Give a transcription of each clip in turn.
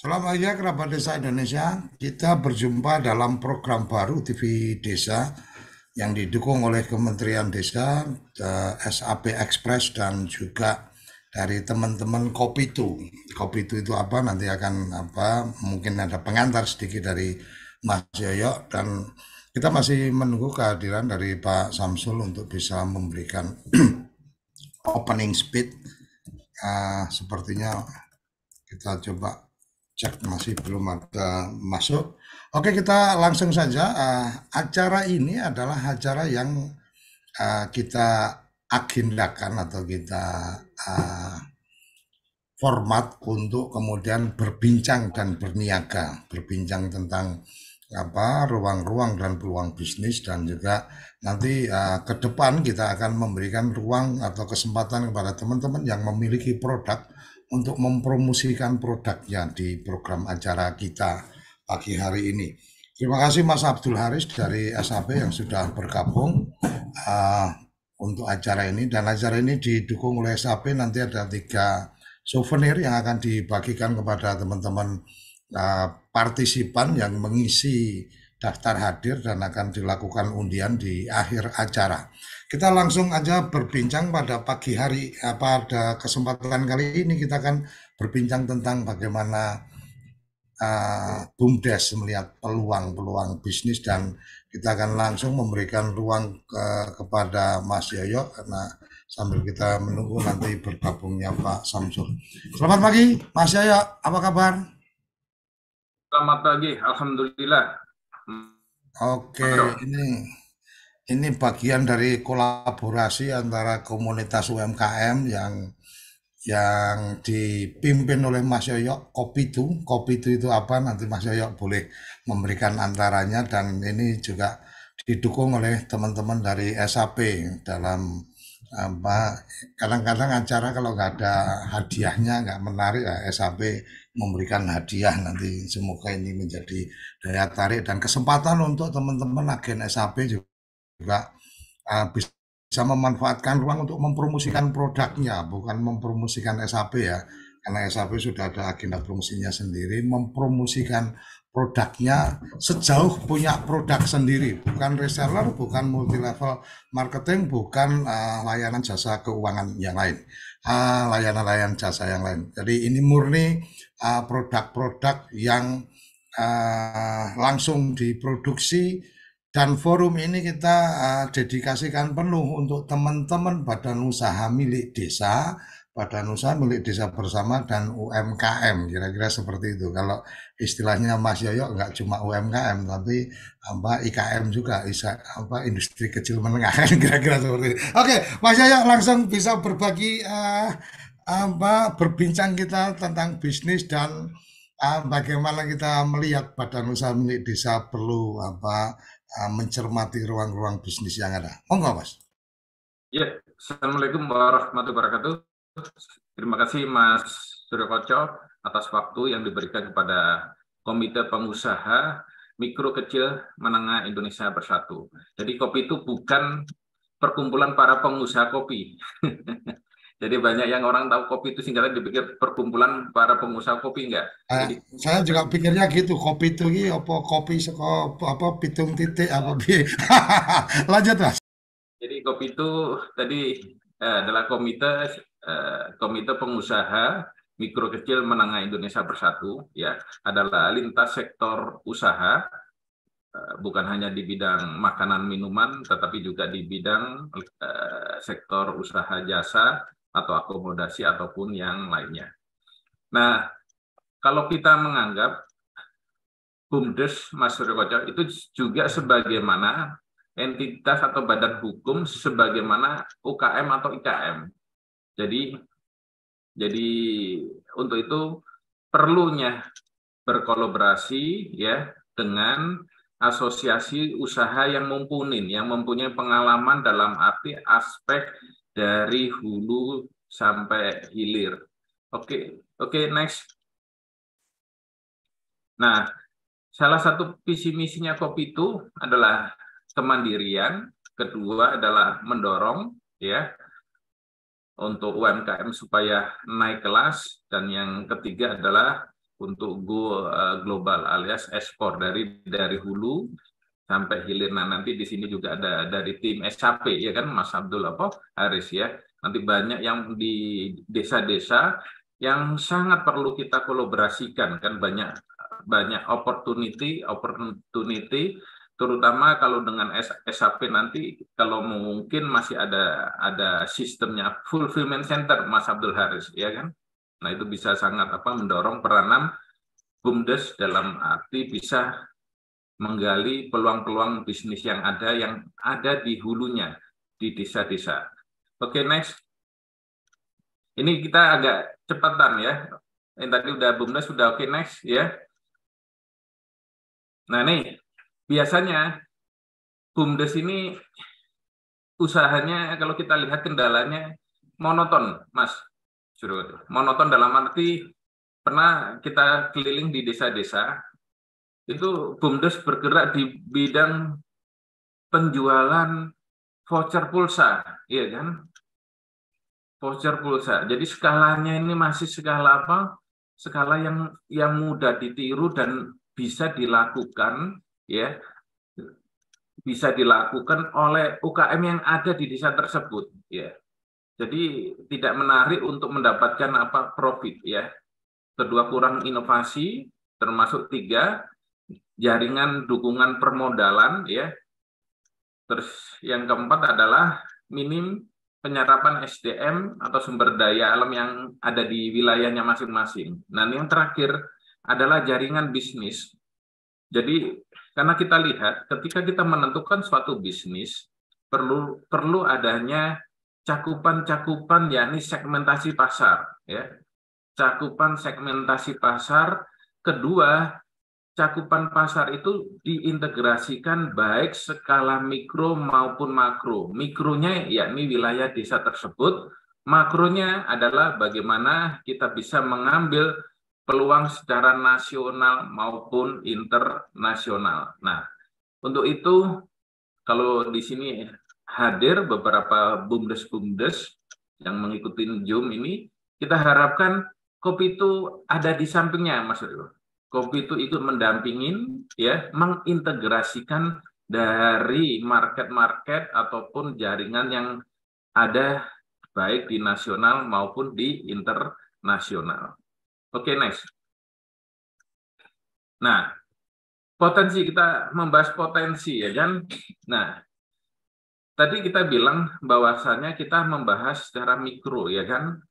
Selamat pagi kerabat Desa Indonesia. Kita berjumpa dalam program baru TV Desa yang didukung oleh Kementerian Desa, SAP Express dan juga dari teman-teman Kopitu. Kopitu itu apa? Nanti akan apa? Mungkin ada pengantar sedikit dari Mas Yoyo dan kita masih menunggu kehadiran dari Pak Samsul untuk bisa memberikan opening speech. Sepertinya kita coba cek masih belum ada masuk. Oke, kita langsung saja. Acara ini adalah acara yang kita agendakan atau kita uh, format untuk kemudian berbincang dan berniaga, berbincang tentang apa ruang-ruang dan peluang bisnis dan juga nanti ke depan kita akan memberikan ruang atau kesempatan kepada teman-teman yang memiliki produk untuk mempromosikan produknya di program acara kita pagi hari ini. Terima kasih Mas Abdul Haris dari SAP yang sudah bergabung uh, untuk acara ini dan acara ini didukung oleh SAP. Nanti ada 3 souvenir yang akan dibagikan kepada teman-teman partisipan yang mengisi daftar hadir dan akan dilakukan undian di akhir acara. Kita langsung aja berbincang pada pagi hari. Pada kesempatan kali ini kita akan berbincang tentang bagaimana BUMDes melihat peluang-peluang bisnis dan kita akan langsung memberikan ruang kepada Mas Yoyo karena sambil kita menunggu nanti bergabungnya Pak Samsul. Selamat pagi Mas Yoyo, apa kabar? Selamat pagi, Alhamdulillah. Oke, Mas Bro. ini bagian dari kolaborasi antara komunitas UMKM yang dipimpin oleh Mas Yoyo. Kopitu. Kopitu itu apa? Nanti Mas Yoyo boleh memberikan antaranya dan ini juga didukung oleh teman-teman dari SAP dalam apa kadang-kadang acara kalau nggak ada hadiahnya nggak menarik ya SAP memberikan hadiah nanti semoga ini menjadi daya tarik dan kesempatan untuk teman-teman agen SAP juga bisa memanfaatkan ruang untuk mempromosikan produknya, bukan mempromosikan SAP ya. Karena SAP sudah ada agenda promosinya sendiri, mempromosikan produknya sejauh punya produk sendiri, bukan reseller, bukan multi level marketing, bukan layanan jasa keuangan yang lain, layanan-layanan jasa yang lain. Jadi ini murni produk-produk yang langsung diproduksi dan forum ini kita dedikasikan penuh untuk teman-teman badan usaha milik desa, badan usaha milik desa bersama dan UMKM, kira-kira seperti itu. Kalau istilahnya Mas Yoyo nggak cuma UMKM, tapi apa IKM juga, apa industri kecil menengah, kira-kira seperti itu. Oke, Mas Yoyo langsung bisa berbagi apa berbincang kita tentang bisnis dan bagaimana kita melihat badan usaha milik desa perlu apa mencermati ruang-ruang bisnis yang ada. Monggo, Mas. Ya, Assalamualaikum warahmatullahi wabarakatuh. Terima kasih Mas Suryo Koco atas waktu yang diberikan kepada Komite Pengusaha Mikro Kecil Menengah Indonesia Bersatu. Jadi kopi itu bukan perkumpulan para pengusaha kopi. Jadi banyak yang orang tahu kopi itu singkatan dipikir perkumpulan para pengusaha kopi, enggak. Eh, Jadi saya juga pikirnya gitu, kopi itu apa kopi seko apa pitung titik apa bi. Lanjut, Mas. Jadi kopi itu tadi adalah komite pengusaha mikro kecil menengah Indonesia Bersatu, ya, adalah lintas sektor usaha, bukan hanya di bidang makanan minuman, tetapi juga di bidang sektor usaha jasa atau akomodasi ataupun yang lainnya. Nah, kalau kita menganggap BUMDes, Mas Suryo Koco, itu juga sebagaimana entitas atau badan hukum sebagaimana UKM atau IKM. Jadi jadi untuk itu perlunya berkolaborasi ya dengan asosiasi usaha yang mumpuni, yang mempunyai pengalaman dalam arti aspek dari hulu sampai hilir. Oke, oke, next. Nah, salah satu visi misinya Kopi itu adalah kemandirian, kedua adalah mendorong ya untuk UMKM supaya naik kelas, dan yang ketiga adalah untuk go global alias ekspor dari hulu sampai hilir. Nah, nanti di sini juga ada dari tim SAP ya kan Mas Abdul Haris ya. Nanti banyak yang di desa-desa yang sangat perlu kita kolaborasikan kan, banyak opportunity terutama kalau dengan SAP nanti kalau mungkin masih ada sistemnya fulfillment center Mas Abdul Haris ya kan. Nah, itu bisa sangat mendorong peranan BUMDes dalam arti bisa menggali peluang-peluang bisnis yang ada di hulunya di desa-desa. Oke, next. Ini kita agak cepatan ya. Yang tadi udah BUMDes sudah oke, next ya. Nah, nih biasanya BUMDes ini usahanya kalau kita lihat kendalanya monoton, Mas. Monoton dalam arti pernah kita keliling di desa-desa, itu BUMDes bergerak di bidang penjualan voucher pulsa, iya kan? Voucher pulsa. Jadi skalanya ini masih skala skala yang mudah ditiru dan bisa dilakukan, ya, bisa dilakukan oleh UKM yang ada di desa tersebut, ya. Jadi tidak menarik untuk mendapatkan profit, ya. Kedua, kurang inovasi, termasuk 3, jaringan dukungan permodalan, ya. Terus yang keempat adalah minim penyerapan SDM atau sumber daya alam yang ada di wilayahnya masing-masing. Nah, yang terakhir adalah jaringan bisnis. Jadi karena kita lihat ketika kita menentukan suatu bisnis perlu adanya cakupan-cakupan, yakni segmentasi pasar, ya. Cakupan segmentasi pasar. Kedua, cakupan pasar itu diintegrasikan baik skala mikro maupun makro. Mikronya yakni wilayah desa tersebut, makronya adalah bagaimana kita bisa mengambil peluang secara nasional maupun internasional. Nah, untuk itu kalau di sini hadir beberapa BUMDes yang mengikuti Zoom ini, kita harapkan Kopi itu ada di sampingnya, Mas Rio. Kopi itu ikut mendampingin, ya, mengintegrasikan dari market-market ataupun jaringan yang ada baik di nasional maupun di internasional. Oke, next. Nah, potensi, kita membahas potensi, ya kan? Nah, tadi kita bilang bahwasannya kita membahas secara mikro, ya kan?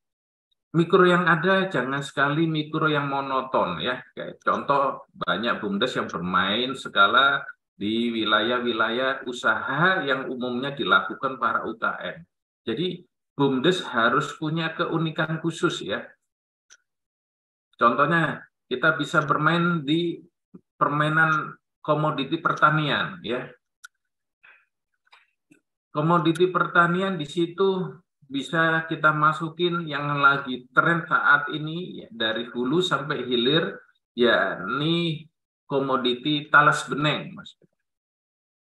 Mikro yang ada jangan sekali mikro yang monoton, ya. Kayak contoh banyak BUMDes yang bermain skala di wilayah-wilayah usaha yang umumnya dilakukan para UKM. Jadi BUMDes harus punya keunikan khusus, ya. Contohnya kita bisa bermain di permainan komoditi pertanian, ya. Komoditi pertanian di situ bisa kita masukin yang lagi tren saat ini, ya, dari hulu sampai hilir, yakni komoditi talas beneng, Mas.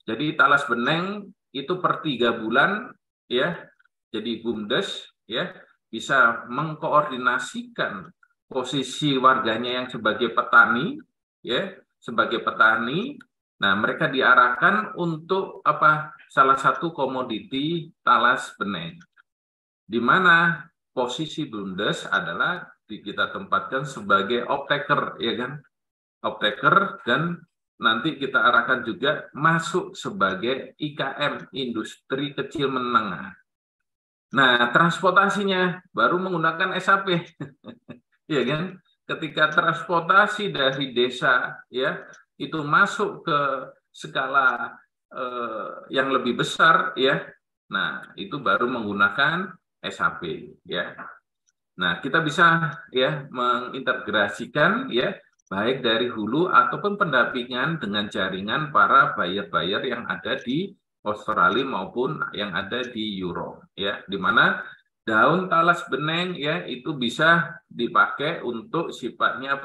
Jadi talas beneng itu per 3 bulan, ya. Jadi BUMDes, ya, bisa mengkoordinasikan posisi warganya yang sebagai petani, ya, sebagai petani. Nah, mereka diarahkan untuk salah satu komoditi talas beneng, di mana posisi BUMDes adalah kita tempatkan sebagai off-taker, ya kan? Off-taker, dan nanti kita arahkan juga masuk sebagai IKM, industri kecil menengah. Nah, transportasinya baru menggunakan SAP. Ya kan? Ketika transportasi dari desa, ya, itu masuk ke skala yang lebih besar, ya. Nah, itu baru menggunakan SAP, ya. Nah, kita bisa, ya, mengintegrasikan, ya, baik dari hulu ataupun pendampingan dengan jaringan para buyer-buyer yang ada di Australia maupun yang ada di Europe, ya, di mana daun talas beneng, ya, itu bisa dipakai untuk sifatnya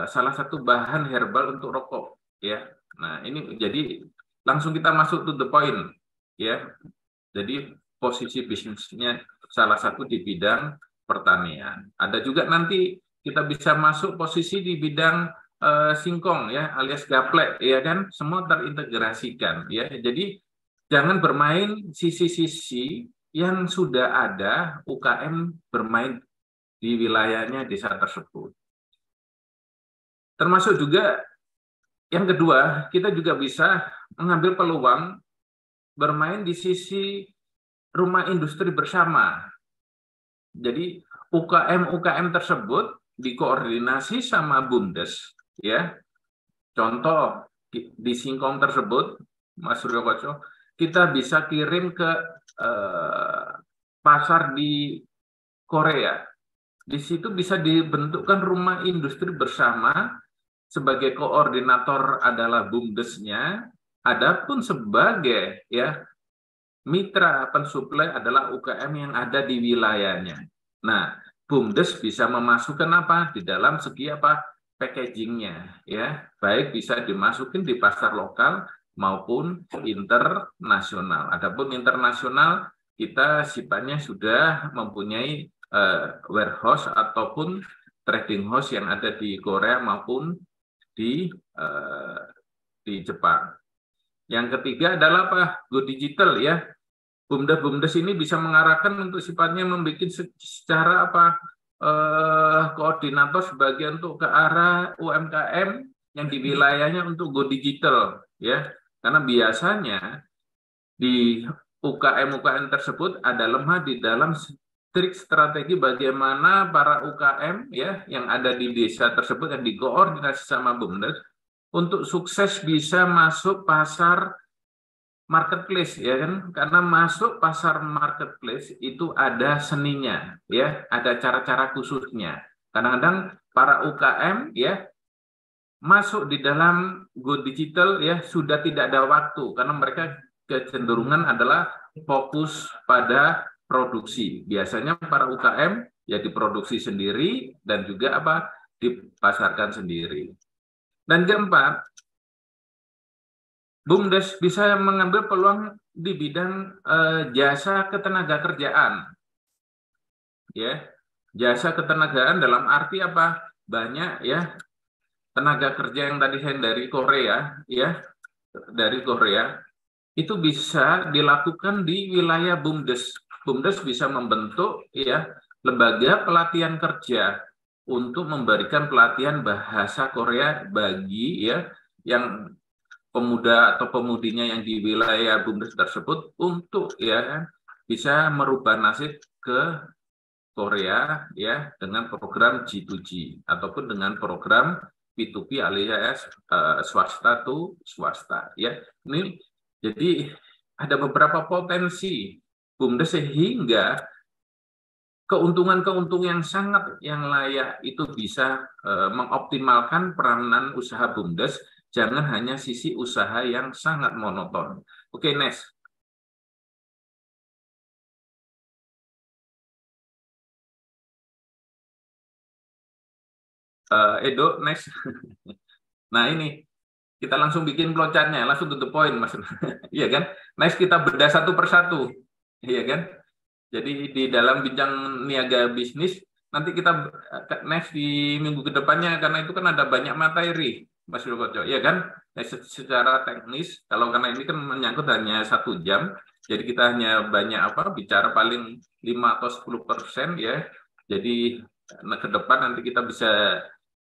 salah satu bahan herbal untuk rokok, ya. Nah, ini jadi langsung kita masuk to the point, ya. Jadi posisi bisnisnya salah satu di bidang pertanian. Ada juga nanti kita bisa masuk posisi di bidang singkong ya alias gaplek ya kan, semua terintegrasikan ya. Jadi jangan bermain sisi-sisi yang sudah ada UKM bermain di wilayahnya desa tersebut. Termasuk juga yang kedua, kita juga bisa mengambil peluang bermain di sisi rumah industri bersama. Jadi UKM-UKM tersebut dikoordinasi sama BUMDes, ya. Contoh di singkong tersebut, Mas Suryo Koco, kita bisa kirim ke pasar di Korea. Di situ bisa dibentukkan rumah industri bersama. Sebagai koordinator adalah BUMDesnya, adapun sebagai ya mitra pensuplai adalah UKM yang ada di wilayahnya. Nah, BUMDes bisa memasukkan apa di dalam segi apa packagingnya, ya, baik bisa dimasukin di pasar lokal maupun internasional. Adapun internasional kita sifatnya sudah mempunyai warehouse ataupun trading house yang ada di Korea maupun di Jepang. Yang ketiga adalah apa? Go digital ya. BUMDes ini bisa mengarahkan untuk sifatnya membuat secara apa koordinator sebagai untuk ke arah UMKM yang di wilayahnya untuk go digital ya. Karena biasanya di UKM tersebut ada lemah di dalam trik strategi bagaimana para UKM ya yang ada di desa tersebut yang dikoordinasi sama BUMDes untuk sukses bisa masuk pasar marketplace ya kan, karena masuk pasar marketplace itu ada seninya ya, ada cara-cara khususnya. Kadang-kadang para UKM ya masuk di dalam go digital ya sudah tidak ada waktu karena mereka kecenderungan adalah fokus pada produksi. Biasanya para UKM ya diproduksi sendiri dan juga apa dipasarkan sendiri. Dan keempat, BUMDes bisa mengambil peluang di bidang jasa ketenagakerjaan. Ya, jasa ketenagaan dalam arti apa? Banyak ya tenaga kerja yang tadi saya dari Korea, ya, dari Korea itu bisa dilakukan di wilayah BUMDes. BUMDes bisa membentuk ya lembaga pelatihan kerja untuk memberikan pelatihan bahasa Korea bagi ya yang pemuda atau pemudinya yang di wilayah BUMDes tersebut untuk ya bisa merubah nasib ke Korea ya dengan program G2G ataupun dengan program P2P alias swasta to swasta ya. Ini jadi ada beberapa potensi BUMDes sehingga keuntungan-keuntungan yang sangat yang layak itu bisa mengoptimalkan peranan usaha BUMDes, jangan hanya sisi usaha yang sangat monoton. Oke, next. Edo, next. Nah ini kita langsung bikin flowchart-nya, langsung to the point, Mas. Iya kan? Next kita bedah satu persatu, iya kan? Jadi di dalam bincang niaga bisnis nanti kita next di minggu kedepannya karena itu kan ada banyak materi, Mas Yokoco, iya kan? Nah, secara teknis, kalau karena ini kan menyangkut hanya 1 jam, jadi kita hanya banyak apa bicara paling 5 atau 10% ya. Jadi ke depan nanti kita bisa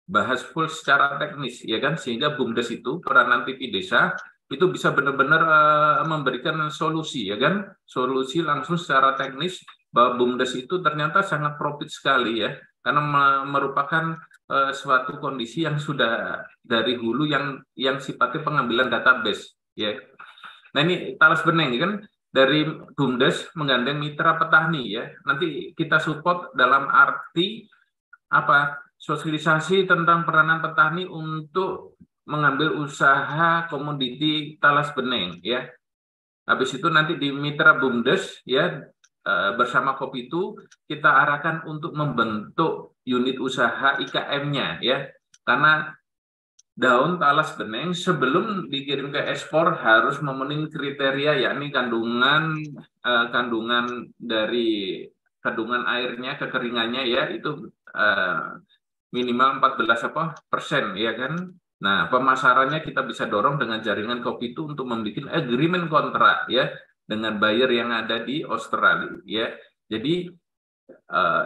bahas full secara teknis ya kan, sehingga BUMDes itu peranan TV desa itu bisa benar-benar memberikan solusi ya kan, solusi langsung secara teknis bahwa BUMDes itu ternyata sangat profit sekali ya, karena merupakan suatu kondisi yang sudah dari hulu yang sifatnya pengambilan database ya. Nah ini Talas Bening kan dari BUMDes menggandeng mitra petani ya, nanti kita support dalam arti apa sosialisasi tentang peranan petani untuk mengambil usaha komoditi talas bening ya. Habis itu nanti di mitra BUMDes ya bersama Kopitu kita arahkan untuk membentuk unit usaha IKM-nya ya. Karena daun talas bening sebelum dikirim ke ekspor harus memenuhi kriteria yakni kandungan dari kandungan airnya, kekeringannya ya itu minimal 14 persen, ya kan? Nah, pemasarannya kita bisa dorong dengan jaringan kopi itu untuk membuat agreement kontrak ya dengan buyer yang ada di Australia ya. Jadi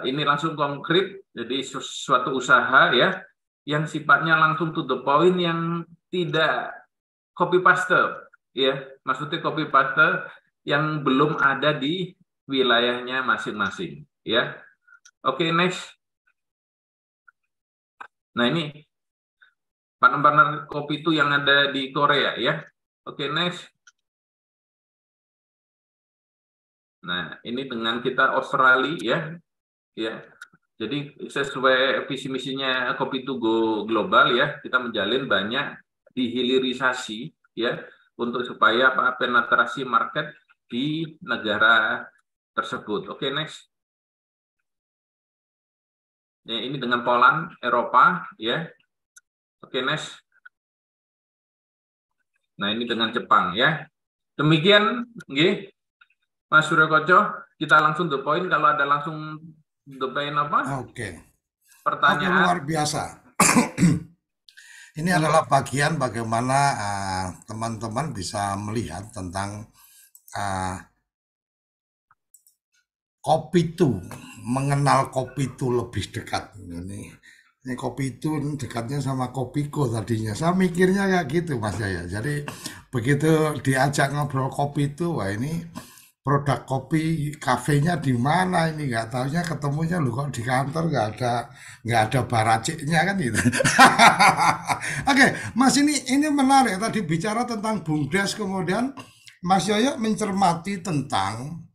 ini langsung konkret, jadi suatu usaha ya yang sifatnya langsung to the point, yang tidak copy paste ya. Maksudnya copy paste yang belum ada di wilayahnya masing-masing ya. Oke, next. Nah, ini partner-partner kopi itu yang ada di Korea ya. Oke, next. Nah, ini dengan kita Australia ya. Ya. Jadi sesuai visi misinya Kopi to Go global ya, kita menjalin banyak dihilirisasi ya untuk supaya penetrasi market di negara tersebut. Oke, next. Ya, ini dengan Poland, Eropa ya. Oke, next. Nah, ini dengan Jepang ya. Demikian, nggih, Mas Suryo Koco, kita langsung the point. Kalau ada langsung the point Oke, pertanyaan. luar biasa. Ini adalah bagian bagaimana teman-teman bisa melihat tentang kopi itu, mengenal kopi itu lebih dekat. Ini kopi itu dekatnya sama Kopiko tadinya. Saya mikirnya kayak gitu Mas Jaya. Jadi begitu diajak ngobrol kopi itu, wah ini produk kopi kafenya di mana ini, nggak tahunya ketemunya lu kok di kantor nggak ada baraciknya kan gitu. Oke, Mas, ini menarik tadi bicara tentang BUMDes, kemudian Mas Yoyo mencermati tentang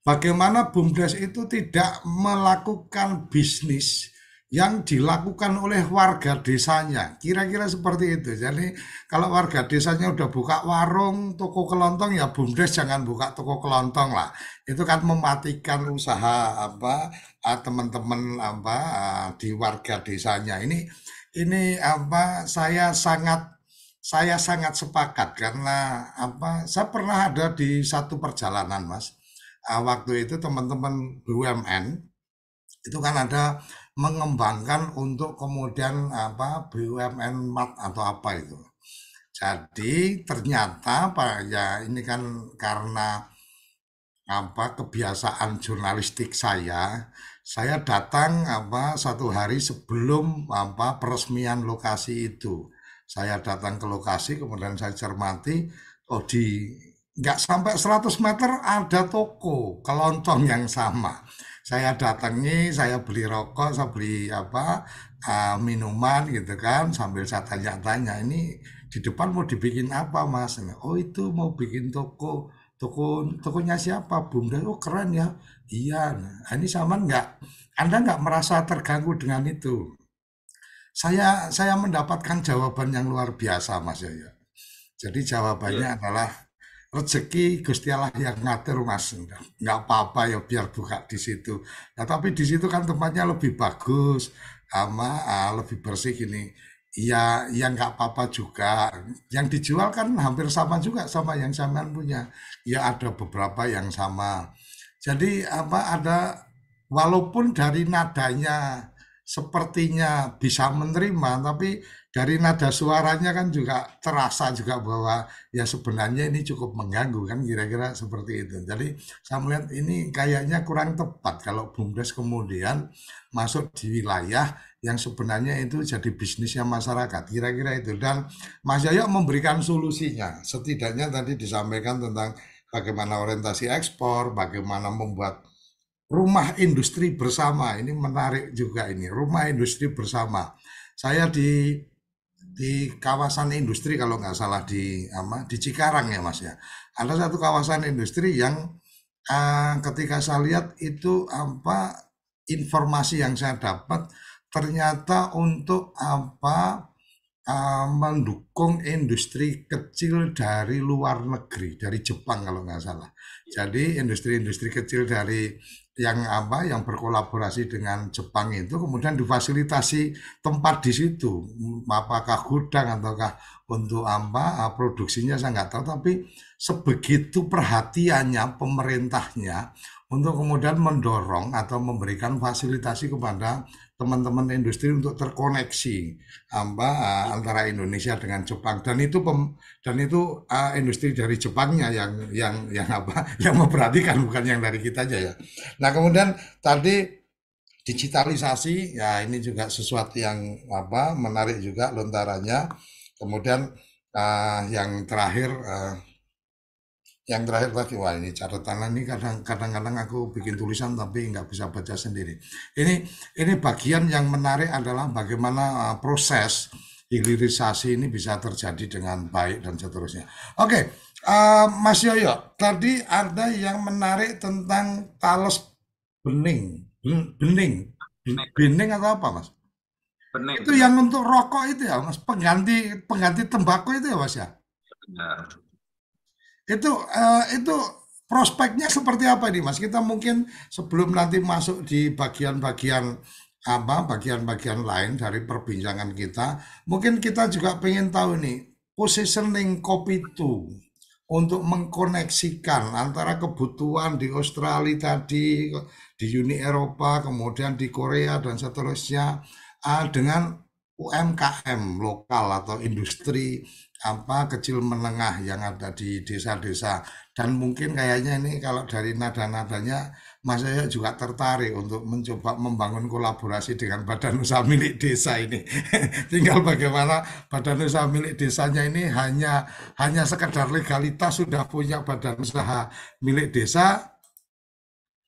bagaimana BUMDes itu tidak melakukan bisnis yang dilakukan oleh warga desanya. Kira-kira seperti itu. Jadi kalau warga desanya udah buka warung, toko kelontong, ya BUMDes jangan buka toko kelontong lah. Itu kan mematikan usaha teman-teman di warga desanya. Ini saya sangat sepakat karena saya pernah ada di satu perjalanan, Mas. Waktu itu teman-teman BUMN itu kan ada mengembangkan untuk kemudian BUMN Mart atau apa itu. Jadi ternyata Pak ya, ini kan karena kebiasaan jurnalistik saya datang satu hari sebelum peresmian lokasi itu. Saya datang ke lokasi, kemudian saya cermati, oh nggak sampai 100 meter ada toko kelontong yang sama. Saya datangi, saya beli rokok, saya beli minuman gitu kan, sambil saya tanya-tanya, ini di depan mau dibikin apa Mas? Oh itu mau bikin tokonya siapa? BUMDes. Oh keren ya. Iya. Nah, ini sama Anda nggak merasa terganggu dengan itu? Saya mendapatkan jawaban yang luar biasa Mas Yoyo. Jadi jawabannya adalah rezeki Gusti Allah yang ngatur Mas. Nggak apa-apa ya biar buka di situ. Nah tapi di situ kan tempatnya lebih bagus, lebih bersih ini. Iya, ya nggak apa-apa juga. Yang dijual kan hampir sama juga sama yang sampean punya. Ya ada beberapa yang sama. Jadi ada, walaupun dari nadanya sepertinya bisa menerima, tapi dari nada suaranya kan juga terasa juga bahwa ya sebenarnya ini cukup mengganggu kan, kira-kira seperti itu. Jadi saya melihat ini kayaknya kurang tepat kalau BUMDes kemudian masuk di wilayah yang sebenarnya itu jadi bisnisnya masyarakat, kira-kira itu. Dan Mas Yoyo memberikan solusinya, setidaknya tadi disampaikan tentang bagaimana orientasi ekspor, bagaimana membuat rumah industri bersama. Ini menarik juga, ini rumah industri bersama. Saya di kawasan industri kalau nggak salah di Cikarang ya Mas ya. Ada satu kawasan industri yang ketika saya lihat itu informasi yang saya dapat, ternyata untuk mendukung industri kecil dari luar negeri, dari Jepang kalau nggak salah. Jadi industri-industri kecil dari yang berkolaborasi dengan Jepang itu kemudian difasilitasi tempat di situ, apakah gudang ataukah untuk produksinya saya nggak tahu, tapi sebegitu perhatiannya pemerintahnya untuk kemudian mendorong atau memberikan fasilitasi kepada teman-teman industri untuk terkoneksi antara Indonesia dengan Jepang, dan itu industri dari Jepangnya yang yang memperhatikan, bukan yang dari kita aja ya. Nah, kemudian tadi digitalisasi, ya ini juga sesuatu yang menarik juga lontarannya. Kemudian yang terakhir tadi, wah ini catatan ini kadang-kadang aku bikin tulisan tapi nggak bisa baca sendiri. Ini bagian yang menarik adalah bagaimana proses hilirisasi ini bisa terjadi dengan baik dan seterusnya. Oke, Mas Yoyo, tadi ada yang menarik tentang talas bening, bening, bening atau apa, Mas? Bening, Itu yang untuk rokok itu ya, Mas, pengganti tembakau itu ya, Mas ya? benar. Itu prospeknya seperti apa nih, Mas? Kita mungkin sebelum nanti masuk di bagian-bagian lain dari perbincangan kita, mungkin kita juga pengen tahu nih positioning kopi itu untuk mengkoneksikan antara kebutuhan di Australia tadi, di Uni Eropa, kemudian di Korea dan seterusnya, dengan UMKM lokal atau industri kecil menengah yang ada di desa-desa. Dan mungkin kayaknya ini kalau dari nada-nadanya Mas saya juga tertarik untuk mencoba membangun kolaborasi dengan badan usaha milik desa ini. Tinggal bagaimana badan usaha milik desanya ini hanya sekedar legalitas sudah punya badan usaha milik desa,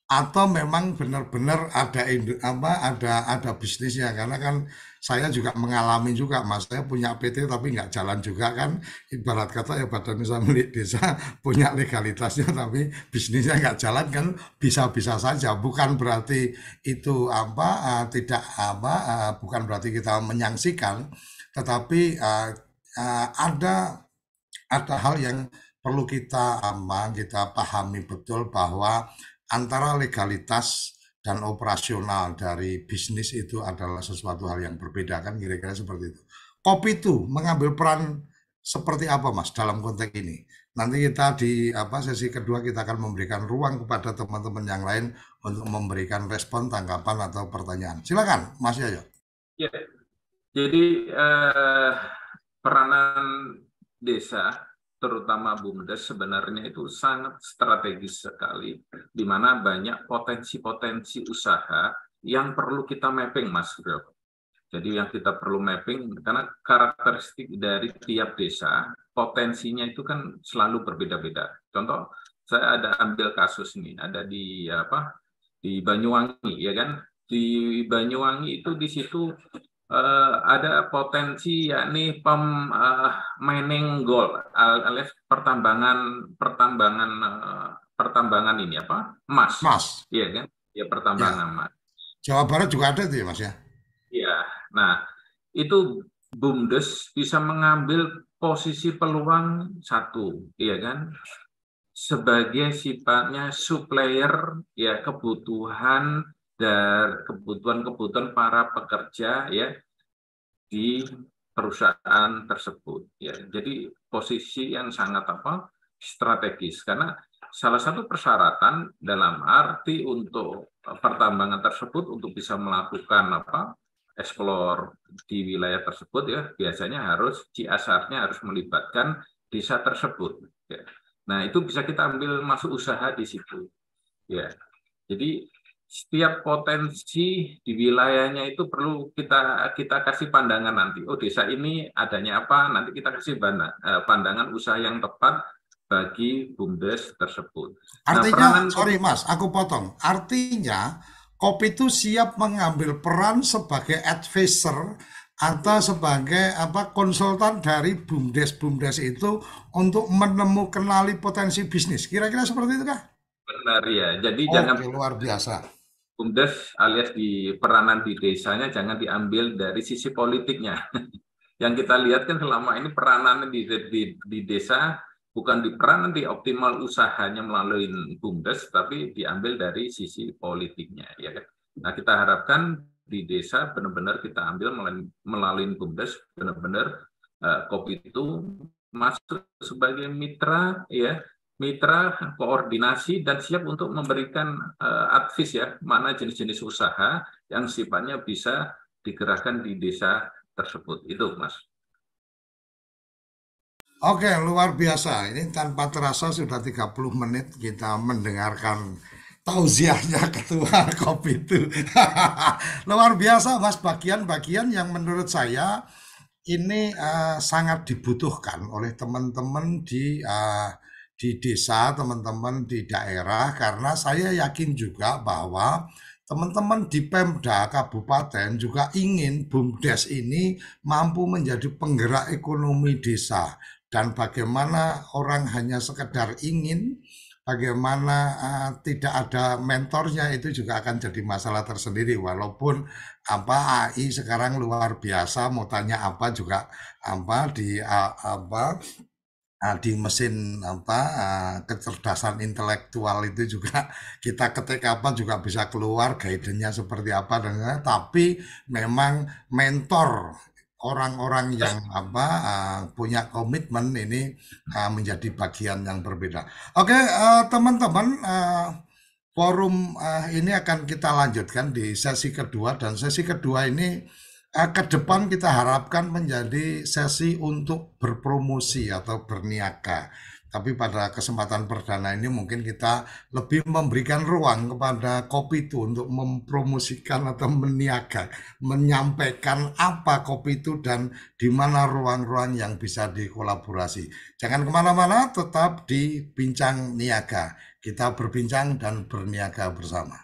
atau memang benar-benar ada bisnisnya. Karena kan saya juga mengalami juga, Mas, saya punya PT tapi nggak jalan juga kan, ibarat kata ya badan usaha milik desa punya legalitasnya tapi bisnisnya nggak jalan kan, bisa-bisa saja. Bukan berarti itu tidak bukan berarti kita menyangsikan, tetapi ada hal yang perlu kita pahami betul, bahwa antara legalitas dan operasional dari bisnis itu adalah sesuatu hal yang berbeda, kan kira-kira seperti itu. Kopi itu mengambil peran seperti apa, Mas, dalam konteks ini? Nanti kita di sesi kedua kita akan memberikan ruang kepada teman-teman yang lain untuk memberikan respon, tanggapan atau pertanyaan. Silakan, Mas Yoyo. Ya, jadi peranan desa, terutama BUMDes, sebenarnya itu sangat strategis sekali, di mana banyak potensi-potensi usaha yang perlu kita mapping, Mas Bro. Jadi yang kita perlu mapping, karena karakteristik dari tiap desa, potensinya itu kan selalu berbeda-beda. Contoh, saya ada ambil kasus nih, ada di Banyuwangi, ya kan? Di Banyuwangi itu di situ ada potensi, yakni mining gold, alias pertambangan ini emas, Mas, iya kan? Ya, ya, pertambangan emas. Jawa Barat juga ada tuh ya, Mas ya? Ya, nah itu BUMDes bisa mengambil posisi peluang satu, iya kan? Sebagai sifatnya supplier, ya, kebutuhan para pekerja, ya, di perusahaan tersebut, ya. Jadi posisi yang sangat strategis, karena salah satu persyaratan dalam arti untuk pertambangan tersebut untuk bisa melakukan eksplor di wilayah tersebut, ya, biasanya harus CSR-nya harus melibatkan desa tersebut, ya. Nah, itu bisa kita ambil masuk usaha di situ, ya. Jadi setiap potensi di wilayahnya itu perlu kita kasih pandangan nanti. Oh, desa ini adanya apa? Nanti kita kasih pandangan usaha yang tepat bagi BUMDes tersebut. Nah, Artinya, peranan sorry Mas, aku potong. Artinya, kopi itu siap mengambil peran sebagai advisor atau sebagai konsultan dari BUMDes itu untuk menemukan potensi bisnis. Kira-kira seperti itu kah? benar, ya. Jadi jangan Oke, luar biasa. BUMDes alias di peranan di desanya jangan diambil dari sisi politiknya. Yang kita lihat kan selama ini peranan di desa bukan di peranan di optimal usahanya melalui BUMDes, tapi diambil dari sisi politiknya, ya kan. Nah, kita harapkan di desa benar-benar kita ambil melalui BUMDes, benar-benar kopi itu masuk sebagai mitra, ya, mitra, koordinasi, dan siap untuk memberikan advice ya, mana jenis-jenis usaha yang sifatnya bisa digerakkan di desa tersebut. Itu, Mas. Oke, luar biasa. Ini tanpa terasa sudah 30 menit kita mendengarkan tausiahnya Ketua Kopitu. Luar biasa, Mas, bagian-bagian yang menurut saya ini sangat dibutuhkan oleh teman-teman di desa, teman-teman di daerah, karena saya yakin juga bahwa teman-teman di Pemda Kabupaten juga ingin BUMDes ini mampu menjadi penggerak ekonomi desa. Dan bagaimana orang hanya sekedar ingin, bagaimana tidak ada mentornya, itu juga akan jadi masalah tersendiri. Walaupun AI sekarang luar biasa, mau tanya apa juga di mesin kecerdasan intelektual itu juga kita ketik apa juga bisa keluar guidance-nya seperti apa, dan tapi memang mentor orang-orang yang punya komitmen ini menjadi bagian yang berbeda. Oke, teman-teman, forum ini akan kita lanjutkan di sesi kedua, dan sesi kedua ini ke depan kita harapkan menjadi sesi untuk berpromosi atau berniaga. Tapi pada kesempatan perdana ini mungkin kita lebih memberikan ruang kepada Kopitu untuk mempromosikan atau meniaga, menyampaikan apa Kopitu dan di mana ruang-ruang yang bisa dikolaborasi. Jangan kemana-mana, tetap di Bincang Niaga. Kita berbincang dan berniaga bersama.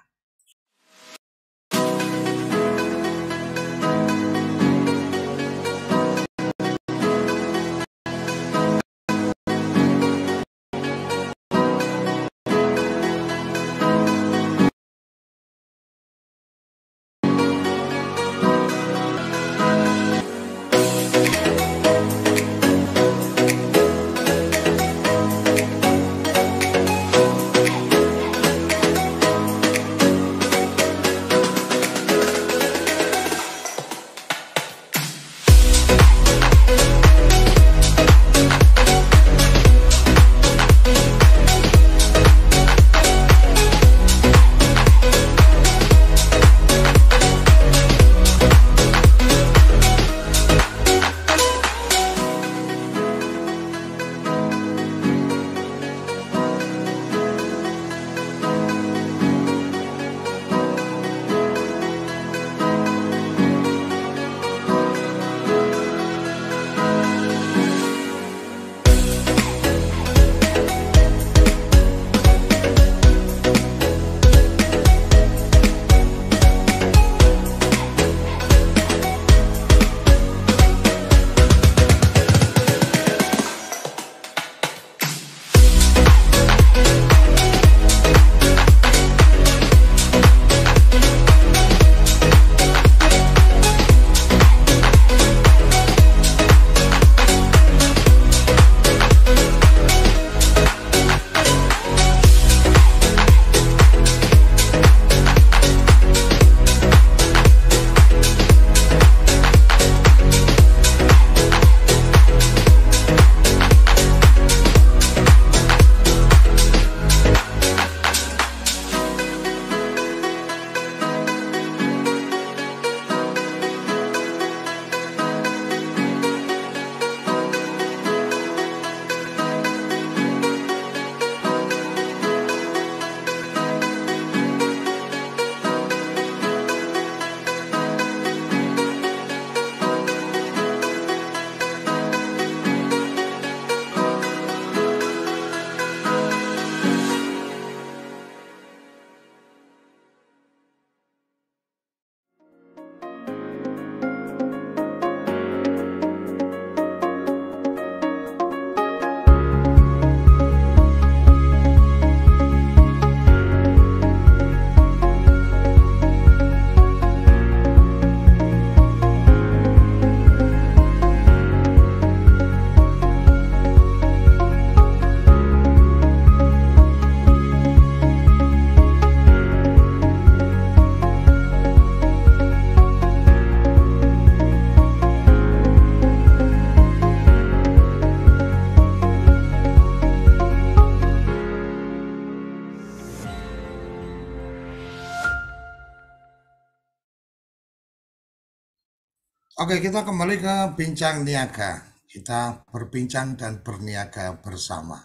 Oke, kita kembali ke bincang niaga. Kita berbincang dan berniaga bersama.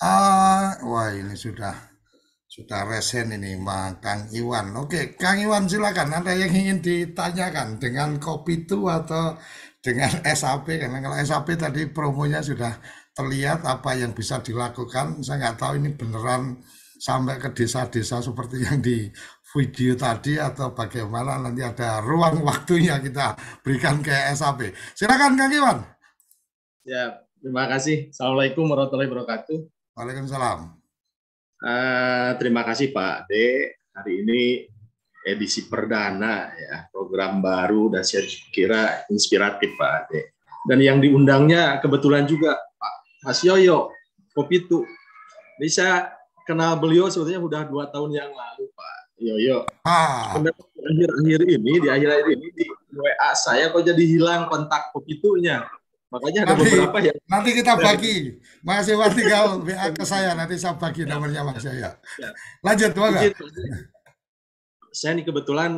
Wah ini sudah resen ini, Kang Iwan. Oke, Kang Iwan silakan. Ada yang ingin ditanyakan dengan kopi itu atau dengan SAP? Karena kalau SAP tadi promonya sudah terlihat apa yang bisa dilakukan. Saya nggak tahu ini beneran sampai ke desa-desa seperti yang di video tadi atau bagaimana. Nanti ada ruang waktunya kita berikan ke SAP. Silakan Kang Iwan. Ya, terima kasih. Assalamualaikum warahmatullahi wabarakatuh. Waalaikumsalam. Terima kasih Pak D. Hari ini edisi perdana ya, program baru dan saya kira inspiratif Pak D. Dan yang diundangnya kebetulan juga Pak Mas Yoyo Kopitu. Ini saya kenal beliau sebetulnya sudah 2 tahun yang lalu Pak Yoyo. Akhir-akhir ini di WA saya kok jadi hilang kontak Kopitunya. Makanya ada beberapa yang nanti kita bagi. Mas Iwan tinggal WA ke saya, nanti saya bagi nomornya Mas Yoyo. Lanjut, Bang. Saya ini kebetulan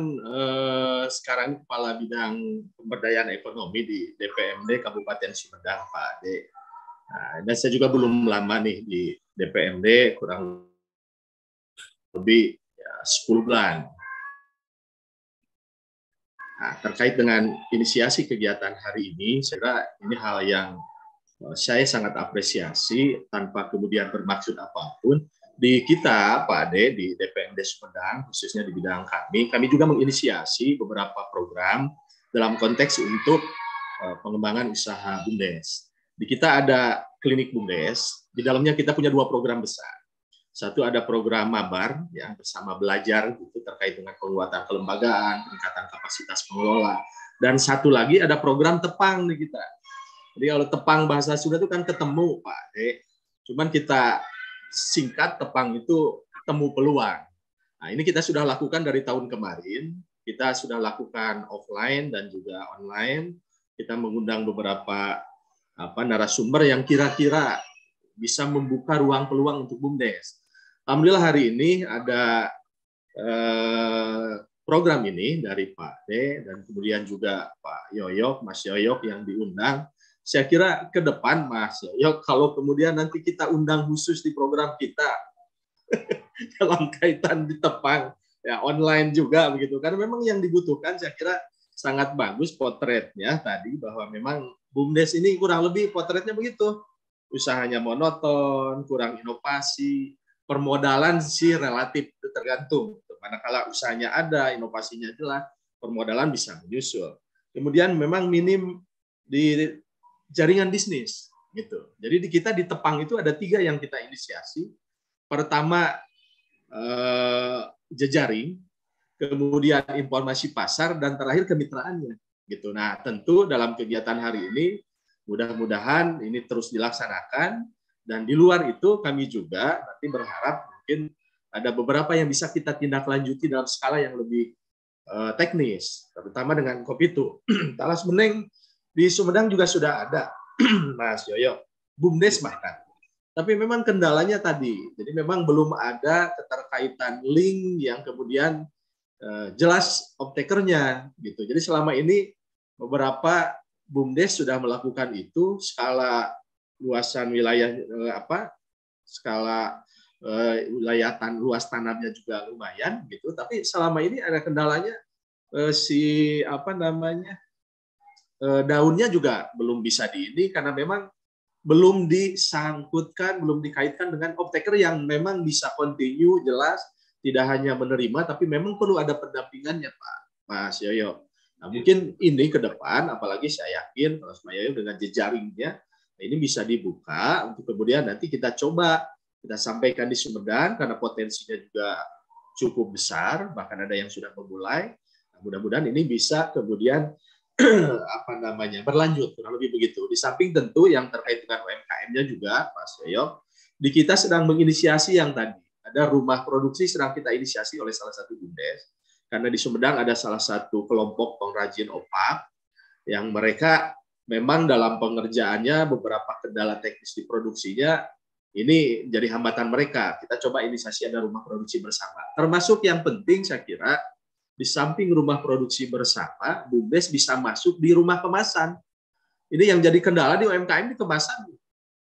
sekarang kepala bidang pemberdayaan ekonomi di DPMD Kabupaten Sumedang, Pak D. Nah, dan saya juga belum lama nih di DPMD, kurang lebih ya, 10 bulan. Nah, terkait dengan inisiasi kegiatan hari ini, saya kira ini hal yang saya sangat apresiasi tanpa kemudian bermaksud apapun. Di kita, Pak Ade, di DPMD Sumedang, khususnya di bidang kami juga menginisiasi beberapa program dalam konteks untuk pengembangan usaha BUMDes. Di kita ada klinik BUMDes, di dalamnya kita punya 2 program besar. Satu ada program Mabar yang bersama belajar gitu, terkait dengan penguatan kelembagaan, peningkatan kapasitas pengelola. Dan satu lagi ada program Tepang nih kita. Jadi kalau Tepang bahasa Sunda itu kan ketemu Pak D. Cuman kita singkat Tepang itu temu peluang. Nah, ini kita sudah lakukan dari tahun kemarin. Kita sudah lakukan offline dan juga online. Kita mengundang beberapa narasumber yang kira-kira bisa membuka ruang peluang untuk BUMDes. Alhamdulillah hari ini ada program ini dari Pak D dan kemudian juga Pak Yoyok, Mas Yoyok yang diundang. Saya kira ke depan Mas Yoyok, kalau kemudian nanti kita undang khusus di program kita dalam kaitan di Tepang, ya online juga begitu. Karena memang yang dibutuhkan saya kira sangat bagus potretnya tadi bahwa memang BUMDes ini kurang lebih potretnya begitu. Usahanya monoton, kurang inovasi, permodalan sih relatif itu tergantung. Manakala usahanya ada, inovasinya jelas, permodalan bisa menyusul. Kemudian memang minim di jaringan bisnis gitu. Jadi di kita di Tepang itu ada 3 yang kita inisiasi. Pertama jejaring, kemudian informasi pasar, dan terakhir kemitraannya gitu. Nah, tentu dalam kegiatan hari ini mudah-mudahan ini terus dilaksanakan. Dan di luar itu kami juga nanti berharap mungkin ada beberapa yang bisa kita tindak lanjuti dalam skala yang lebih teknis, terutama dengan Kopitu. Talas Meneng di Sumedang juga sudah ada, Mas Yoyo, BUMDes bahkan. Tapi memang kendalanya tadi, jadi memang belum ada keterkaitan link yang kemudian jelas optakernya gitu. Jadi selama ini beberapa BUMDes sudah melakukan itu, skala luasan wilayah skala wilayah luas tanamnya juga lumayan gitu, tapi selama ini ada kendalanya daunnya juga belum bisa karena memang belum disangkutkan, belum dikaitkan dengan optaker yang memang bisa continue jelas, tidak hanya menerima tapi memang perlu ada pendampingannya Pak Mas Yoyo. Nah, mungkin ini ke depan, apalagi saya yakin Mas Yoyo dengan jejaringnya ini bisa dibuka untuk kemudian nanti kita coba kita sampaikan di Sumedang karena potensinya juga cukup besar, bahkan ada yang sudah memulai. Nah, mudah-mudahan ini bisa kemudian berlanjut, kurang lebih begitu. Di samping tentu yang terkait dengan UMKM-nya juga, Mas Yoyo, di kita sedang menginisiasi yang tadi ada rumah produksi sedang kita inisiasi oleh salah satu BUMDes. Karena di Sumedang ada salah satu kelompok pengrajin opak yang mereka memang dalam pengerjaannya beberapa kendala teknis di produksinya ini jadi hambatan mereka. Kita coba inisiasi ada rumah produksi bersama. Termasuk yang penting saya kira di samping rumah produksi bersama, BUMDes bisa masuk di rumah kemasan. Ini yang jadi kendala di UMKM di kemasan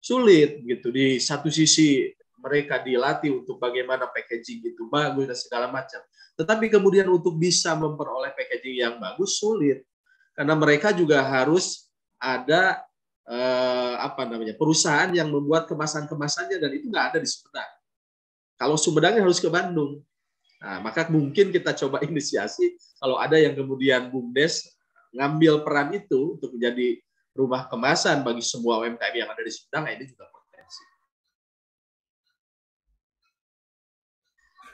sulit gitu. Di satu sisi mereka dilatih untuk bagaimana packaging itu bagus dan segala macam. Tetapi kemudian untuk bisa memperoleh packaging yang bagus sulit. Karena mereka juga harus ada perusahaan yang membuat kemasan-kemasannya, dan itu nggak ada di Sumedang. Kalau Sumedangnya harus ke Bandung. Nah, maka mungkin kita coba inisiasi kalau ada yang kemudian BUMDes ngambil peran itu untuk menjadi rumah kemasan bagi semua UMKM yang ada di Sumedang, ini juga potensi.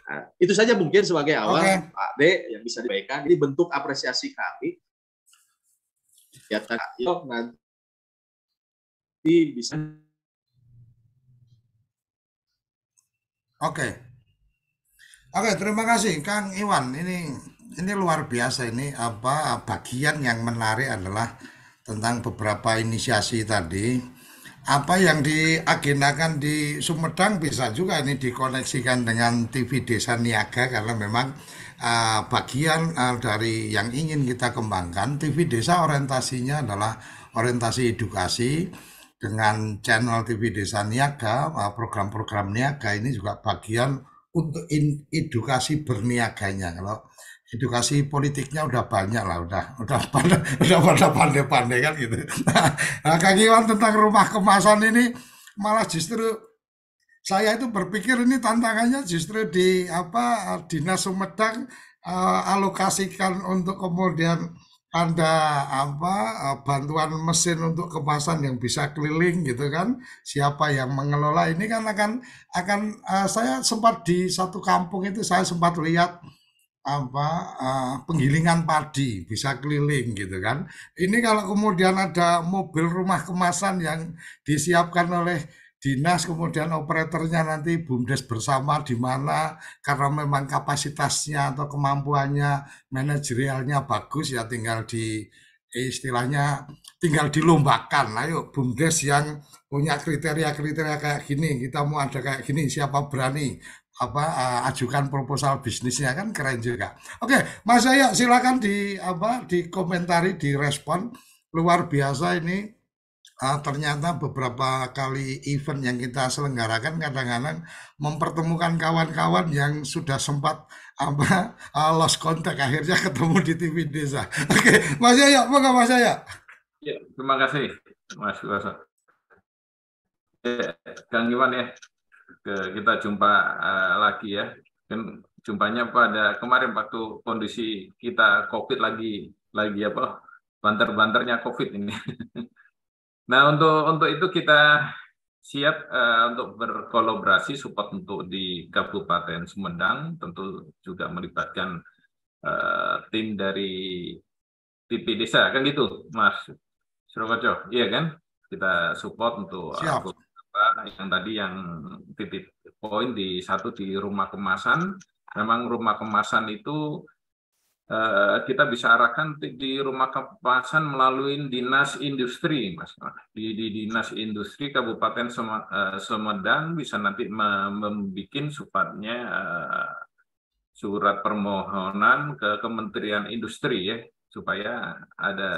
Nah, itu saja mungkin sebagai awal, Pak D, yang bisa disampaikan. Ini bentuk apresiasi kami. Kegiatan nanti bisa. Oke, terima kasih Kang Iwan. Ini luar biasa, ini bagian yang menarik adalah tentang beberapa inisiasi tadi. Apa yang diagendakan di Sumedang bisa juga ini dikoneksikan dengan TV Desa Niaga, karena memang bagian dari yang ingin kita kembangkan. TV Desa orientasinya adalah orientasi edukasi. Dengan channel TV Desa Niaga, program-program niaga ini juga bagian untuk edukasi berniaganya. Kalau edukasi politiknya udah banyak lah, udah pada pandai-pandai kan gitu. Nah, Kang Iwan, tentang rumah kemasan ini malah justru saya itu berpikir ini tantangannya justru di Dinas Sumedang alokasikan untuk kemudian ada bantuan mesin untuk kemasan yang bisa keliling gitu kan. Siapa yang mengelola ini kan akan saya sempat di satu kampung itu saya sempat lihat penggilingan padi bisa keliling gitu kan. Ini kalau kemudian ada mobil rumah kemasan yang disiapkan oleh dinas, kemudian operatornya nanti BUMDes bersama di mana, karena memang kapasitasnya atau kemampuannya manajerialnya bagus, ya tinggal istilahnya tinggal dilombakan. Ayo BUMDes yang punya kriteria-kriteria kayak gini, kita mau ada kayak gini, siapa berani ajukan proposal bisnisnya, kan keren juga. Oke, Mas Yaya silakan dikomentari, direspon. Luar biasa ini. Ternyata beberapa kali event yang kita selenggarakan kadang-kadang mempertemukan kawan-kawan yang sudah sempat lost contact, akhirnya ketemu di TV Desa. Oke, Mas Yaya, moga Mas Yaya. Ya, terima kasih Mas Kuasa. Kang Iwan ya, kita jumpa lagi ya. Kan jumpanya pada kemarin waktu kondisi kita COVID lagi banter-banternya COVID ini. Nah, untuk itu kita siap untuk berkolaborasi, support untuk di Kabupaten Sumedang, tentu juga melibatkan tim dari TV Desa, kan gitu, Mas Surokojo, iya kan? Kita support untuk yang tadi yang titik poin di satu di rumah kemasan. Memang rumah kemasan itu kita bisa arahkan di rumah kemasan melalui dinas industri, Mas. Di dinas industri Kabupaten Sumedang bisa nanti membuat sifatnya surat permohonan ke Kementerian Industri ya, supaya ada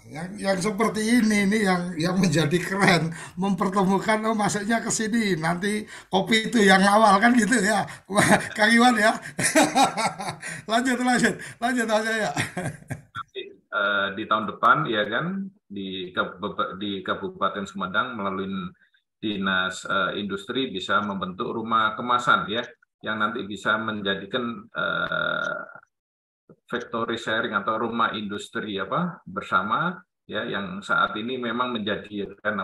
yang seperti ini yang menjadi keren, mempertemukan. Masuknya ke sini nanti kopi itu yang awal kan gitu ya, Kang Iwan ya. lanjut aja ya. Di tahun depan ya kan di Kabupaten Sumedang melalui dinas industri bisa membentuk rumah kemasan ya, yang nanti bisa menjadikan factory sharing atau rumah industri bersama ya, yang saat ini memang menjadikan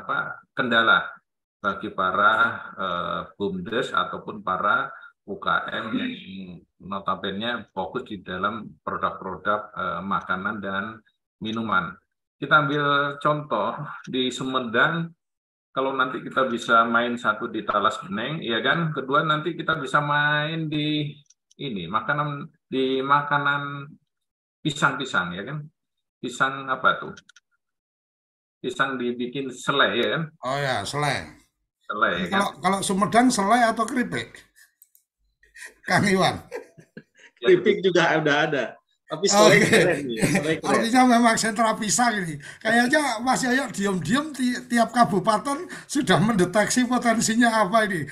kendala bagi para BUMDes ataupun para UKM yang notabene fokus di dalam produk-produk makanan dan minuman. Kita ambil contoh di Sumedang, kalau nanti kita bisa main satu di Talas Beneng, ya kan, kedua nanti kita bisa main di makanan pisang-pisang ya kan, pisang apa tuh, pisang dibikin selai ya kan. Oh ya, selai ya kan? Kalau Sumedang selai atau keripik, Kang Iwan? Keripik juga udah ada. Tapi Oke, selai keren nih, selai keren. artinya memang sentra pisang ini. Kayaknya Mas Yoyo diam-diam tiap kabupaten sudah mendeteksi potensinya apa ini.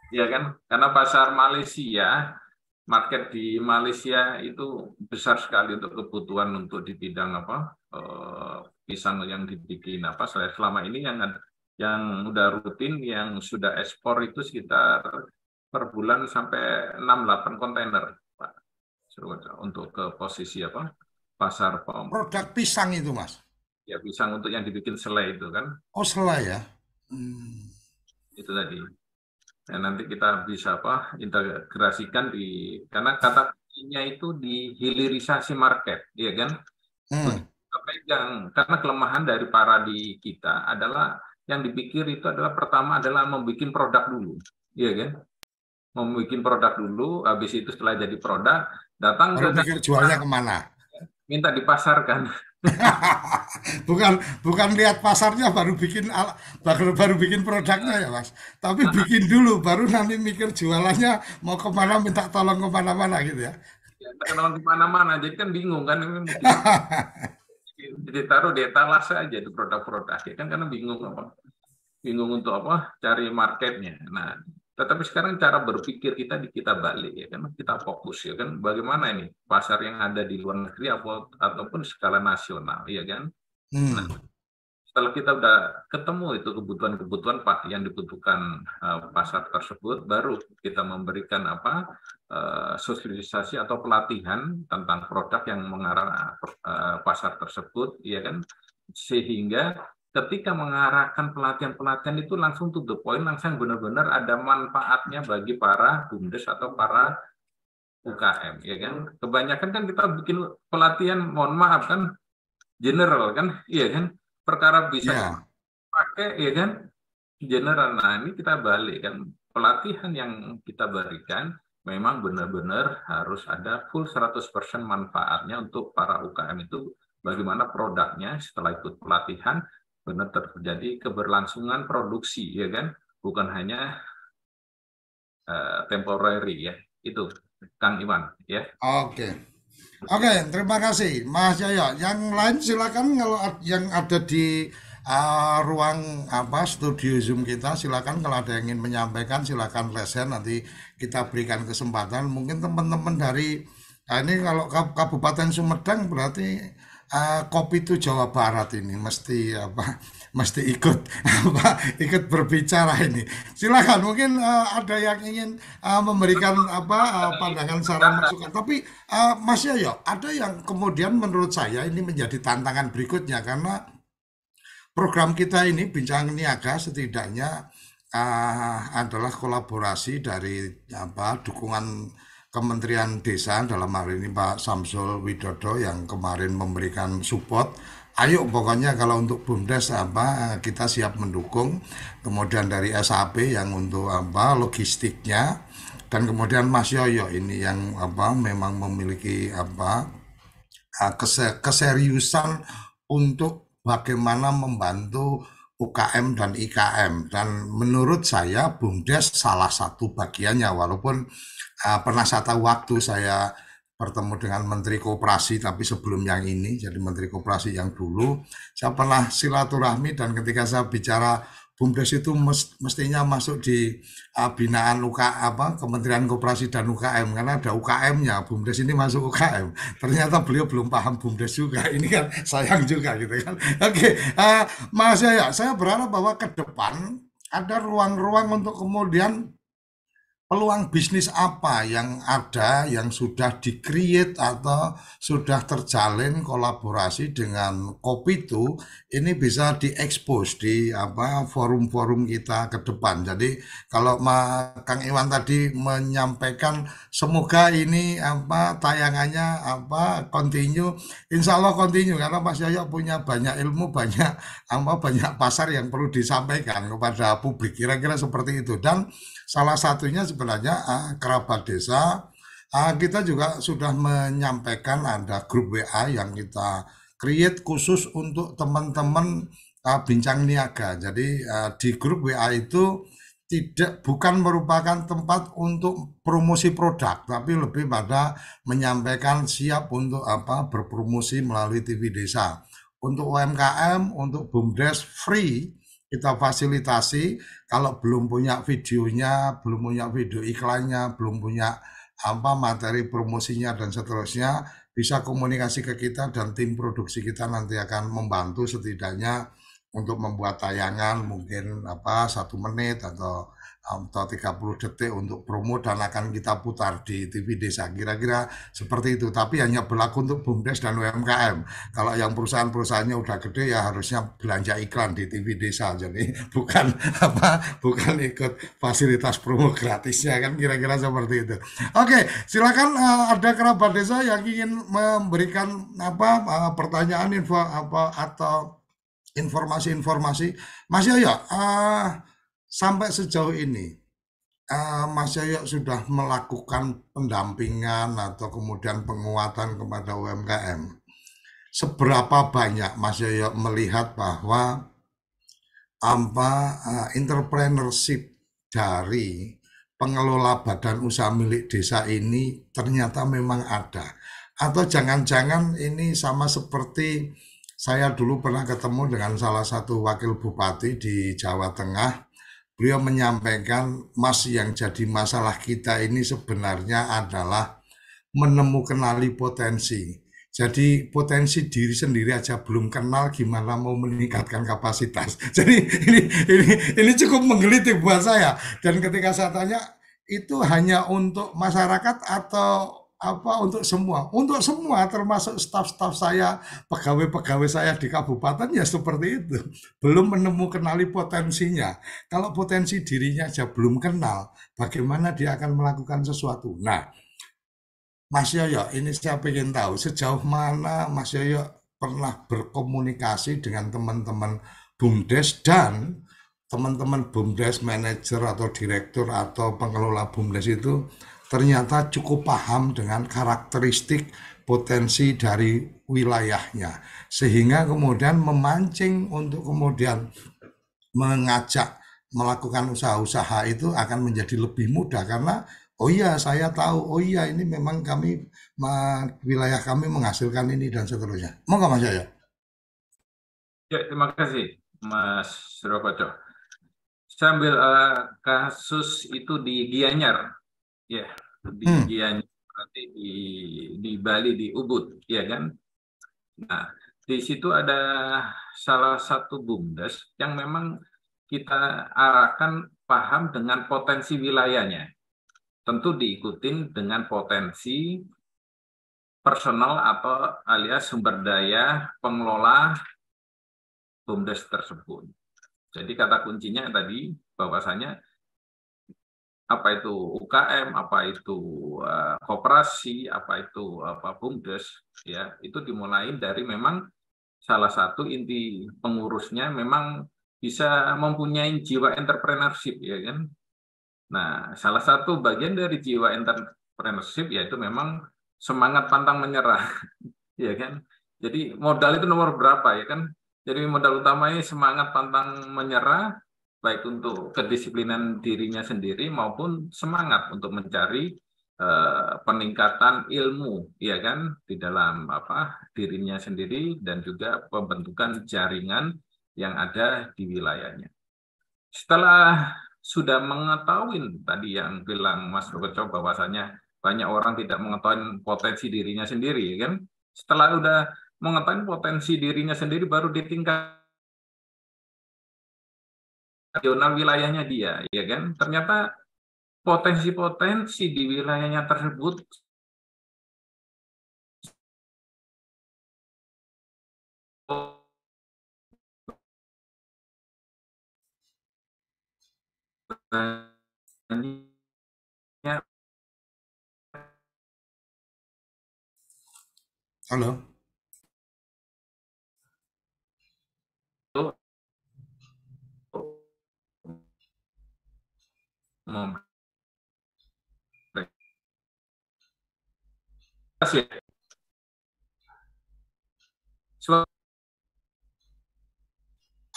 Ya kan, karena pasar Malaysia, market di Malaysia itu besar sekali untuk kebutuhan untuk di bidang apa pisang yang dibikin apa selama ini yang udah rutin yang sudah ekspor itu sekitar per bulan sampai 6-8 kontainer, Pak. Untuk ke posisi apa? Pasar Produk pisang itu, Mas. Ya, pisang untuk yang dibikin selai itu kan. Oh, selai ya. Itu tadi. Nah, nanti kita bisa apa? Integrasikan karena kata kuncinya itu di hilirisasi market, ya kan? Karena kelemahan dari paradi kita adalah yang dipikir itu adalah pertama adalah membuat produk dulu, ya kan? Membuat produk dulu, habis itu setelah jadi produk, datang baru pikir jualnya kemana? Minta dipasarkan. bukan lihat pasarnya baru bikin produknya ya, Mas. Tapi bikin dulu, baru nanti mikir jualannya mau kemana, minta tolong kemana-mana gitu ya. Kemana-mana, jadi kan bingung kan. Ditaruh di etalase aja di produk-produk ya kan, karena bingung untuk apa cari marketnya. Nah, tetapi sekarang cara berpikir kita balik ya kan, kita fokus ya kan, bagaimana ini pasar yang ada di luar negeri ataupun skala nasional ya kan. Nah, setelah kita udah ketemu itu kebutuhan Pak yang dibutuhkan pasar tersebut, baru kita memberikan apa sosialisasi atau pelatihan tentang produk yang mengarah pasar tersebut ya kan, sehingga ketika mengarahkan pelatihan-pelatihan itu langsung to the point, langsung benar-benar ada manfaatnya bagi para BUMDes atau para UKM ya kan. Kebanyakan kan kita bikin pelatihan, mohon maaf kan, general kan, iya kan, perkara bisa pakai ya kan, general. Nah, ini kita balik kan, pelatihan yang kita berikan memang benar-benar harus ada full 100% manfaatnya untuk para UKM itu, bagaimana produknya setelah ikut pelatihan benar terjadi keberlangsungan produksi ya kan, bukan hanya temporary ya. Itu Kang Iwan ya. Oke, terima kasih Mas Yoyo. Yang lain silakan, kalau yang ada di ruang studio Zoom kita, silakan kalau ada yang ingin menyampaikan, silakan lesen, nanti kita berikan kesempatan. Mungkin teman-teman dari ini kalau Kabupaten Sumedang berarti kopi itu Jawa Barat ini mesti ikut berbicara ini. Silakan, mungkin ada yang ingin memberikan pandangan, saran, masukan. Tapi Mas Yoyo, ada yang kemudian menurut saya ini menjadi tantangan berikutnya, karena program kita ini Bincang Niaga setidaknya adalah kolaborasi dari dukungan Kementerian Desa, dalam hal ini Pak Samsul Widodo yang kemarin memberikan support. Ayo pokoknya kalau untuk BUMDes kita siap mendukung. Kemudian dari SAP yang untuk logistiknya, dan kemudian Mas Yoyo ini yang memang memiliki keseriusan untuk bagaimana membantu UKM dan IKM. Dan menurut saya BUMDes salah satu bagiannya, walaupun pernah satu waktu saya bertemu dengan Menteri Koperasi, tapi sebelum yang ini, jadi Menteri Koperasi yang dulu, saya pernah silaturahmi, dan ketika saya bicara BUMDes itu mestinya masuk di binaan Kementerian Koperasi dan UKM, karena ada UKM-nya, BUMDes ini masuk UKM. Ternyata beliau belum paham BUMDes juga, ini kan sayang juga gitu kan. Oke, Mas Yaya, saya berharap bahwa ke depan ada ruang-ruang untuk kemudian peluang bisnis apa yang ada, yang sudah di-create atau sudah terjalin kolaborasi dengan Kopitu, ini bisa diekspos di forum-forum kita ke depan. Jadi kalau Kang Iwan tadi menyampaikan semoga ini tayangannya continue, insya Allah continue, karena Mas Yoyo punya banyak ilmu, banyak pasar yang perlu disampaikan kepada publik, kira-kira seperti itu. Dan salah satunya sebenarnya kerabat desa, kita juga sudah menyampaikan ada grup WA yang kita create khusus untuk teman-teman Bincang Niaga. Jadi di grup WA itu bukan merupakan tempat untuk promosi produk, tapi lebih pada menyampaikan siap untuk berpromosi melalui TV Desa. Untuk UMKM, untuk BUMDes free kita fasilitasi. Kalau belum punya videonya, belum punya video iklannya, belum punya materi promosinya dan seterusnya, bisa komunikasi ke kita dan tim produksi kita nanti akan membantu setidaknya untuk membuat tayangan mungkin 1 menit atau 30 detik untuk promo dan akan kita putar di TV Desa. Kira-kira seperti itu. Tapi hanya berlaku untuk BUMDes dan UMKM. Kalau yang perusahaan-perusahaannya udah gede ya harusnya belanja iklan di TV Desa. Jadi bukan ikut fasilitas promo gratisnya kan kira-kira seperti itu. Oke, silakan ada kerabat desa yang ingin memberikan pertanyaan atau informasi-informasi. Mas Yoyo, sampai sejauh ini Mas Yoyo sudah melakukan pendampingan atau kemudian penguatan kepada UMKM. Seberapa banyak Mas Yoyo melihat bahwa entrepreneurship dari pengelola badan usaha milik desa ini ternyata memang ada? Atau jangan-jangan ini sama seperti saya dulu pernah ketemu dengan salah satu wakil bupati di Jawa Tengah. Beliau menyampaikan, Mas, yang jadi masalah kita ini sebenarnya adalah menemukan potensi. Jadi potensi diri sendiri aja belum kenal, gimana mau meningkatkan kapasitas. Jadi ini cukup menggelitik buat saya. Dan ketika saya tanya, itu hanya untuk masyarakat atau untuk semua? Untuk semua, termasuk staf-staf saya, pegawai-pegawai saya di kabupaten ya seperti itu. Belum menemukan potensinya. Kalau potensi dirinya aja belum kenal, bagaimana dia akan melakukan sesuatu? Nah, Mas Yoyo, ini saya ingin tahu sejauh mana Mas Yoyo pernah berkomunikasi dengan teman-teman BUMDes dan teman-teman BUMDes, manajer atau direktur atau pengelola BUMDes itu ternyata cukup paham dengan karakteristik potensi dari wilayahnya. Sehingga kemudian memancing untuk kemudian mengajak melakukan usaha-usaha itu akan menjadi lebih mudah karena oh iya saya tahu, oh iya ini memang wilayah kami menghasilkan ini dan seterusnya. Monggo Mas Yoyo. Ya, terima kasih Mas Rokoco. Saya ambil kasus itu di Gianyar, ya, di Gianyar, di Bali, di Ubud, ya kan. Nah, di situ ada salah satu BUMDes yang memang kita arahkan paham dengan potensi wilayahnya. Tentu diikutin dengan potensi personal atau alias sumber daya pengelola BUMDes tersebut. Jadi kata kuncinya tadi bahwasanya apa itu UKM, apa itu koperasi, apa itu BUMDes, ya itu dimulai dari memang salah satu inti pengurusnya memang bisa mempunyai jiwa entrepreneurship, ya kan. Nah, salah satu bagian dari jiwa entrepreneurship yaitu memang semangat pantang menyerah, ya kan. Jadi modal itu nomor berapa, ya kan. Jadi modal utamanya semangat pantang menyerah, baik untuk kedisiplinan dirinya sendiri maupun semangat untuk mencari peningkatan ilmu, ya kan, di dalam dirinya sendiri dan juga pembentukan jaringan yang ada di wilayahnya. Setelah sudah mengetahui tadi yang bilang Mas Rokoco bahwasanya banyak orang tidak mengetahui potensi dirinya sendiri, ya kan? Setelah udah mengetahui potensi dirinya sendiri baru di tingkat regional wilayahnya dia, ya kan? Ternyata potensi-potensi di wilayahnya tersebut Halo.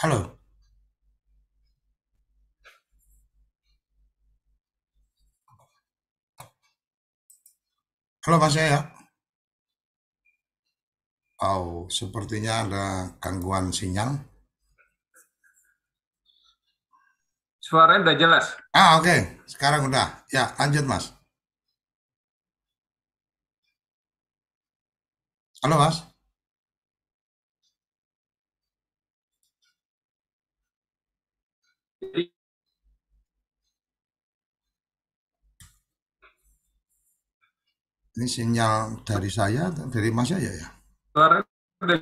Halo. Halo Mas Yaya. Oh, sepertinya ada gangguan sinyal. Suaranya udah jelas. Oke. Sekarang udah. Ya, lanjut Mas. Halo Mas. Jadi, Ini sinyal dari saya atau dari Mas Yaya ya? suaranya udah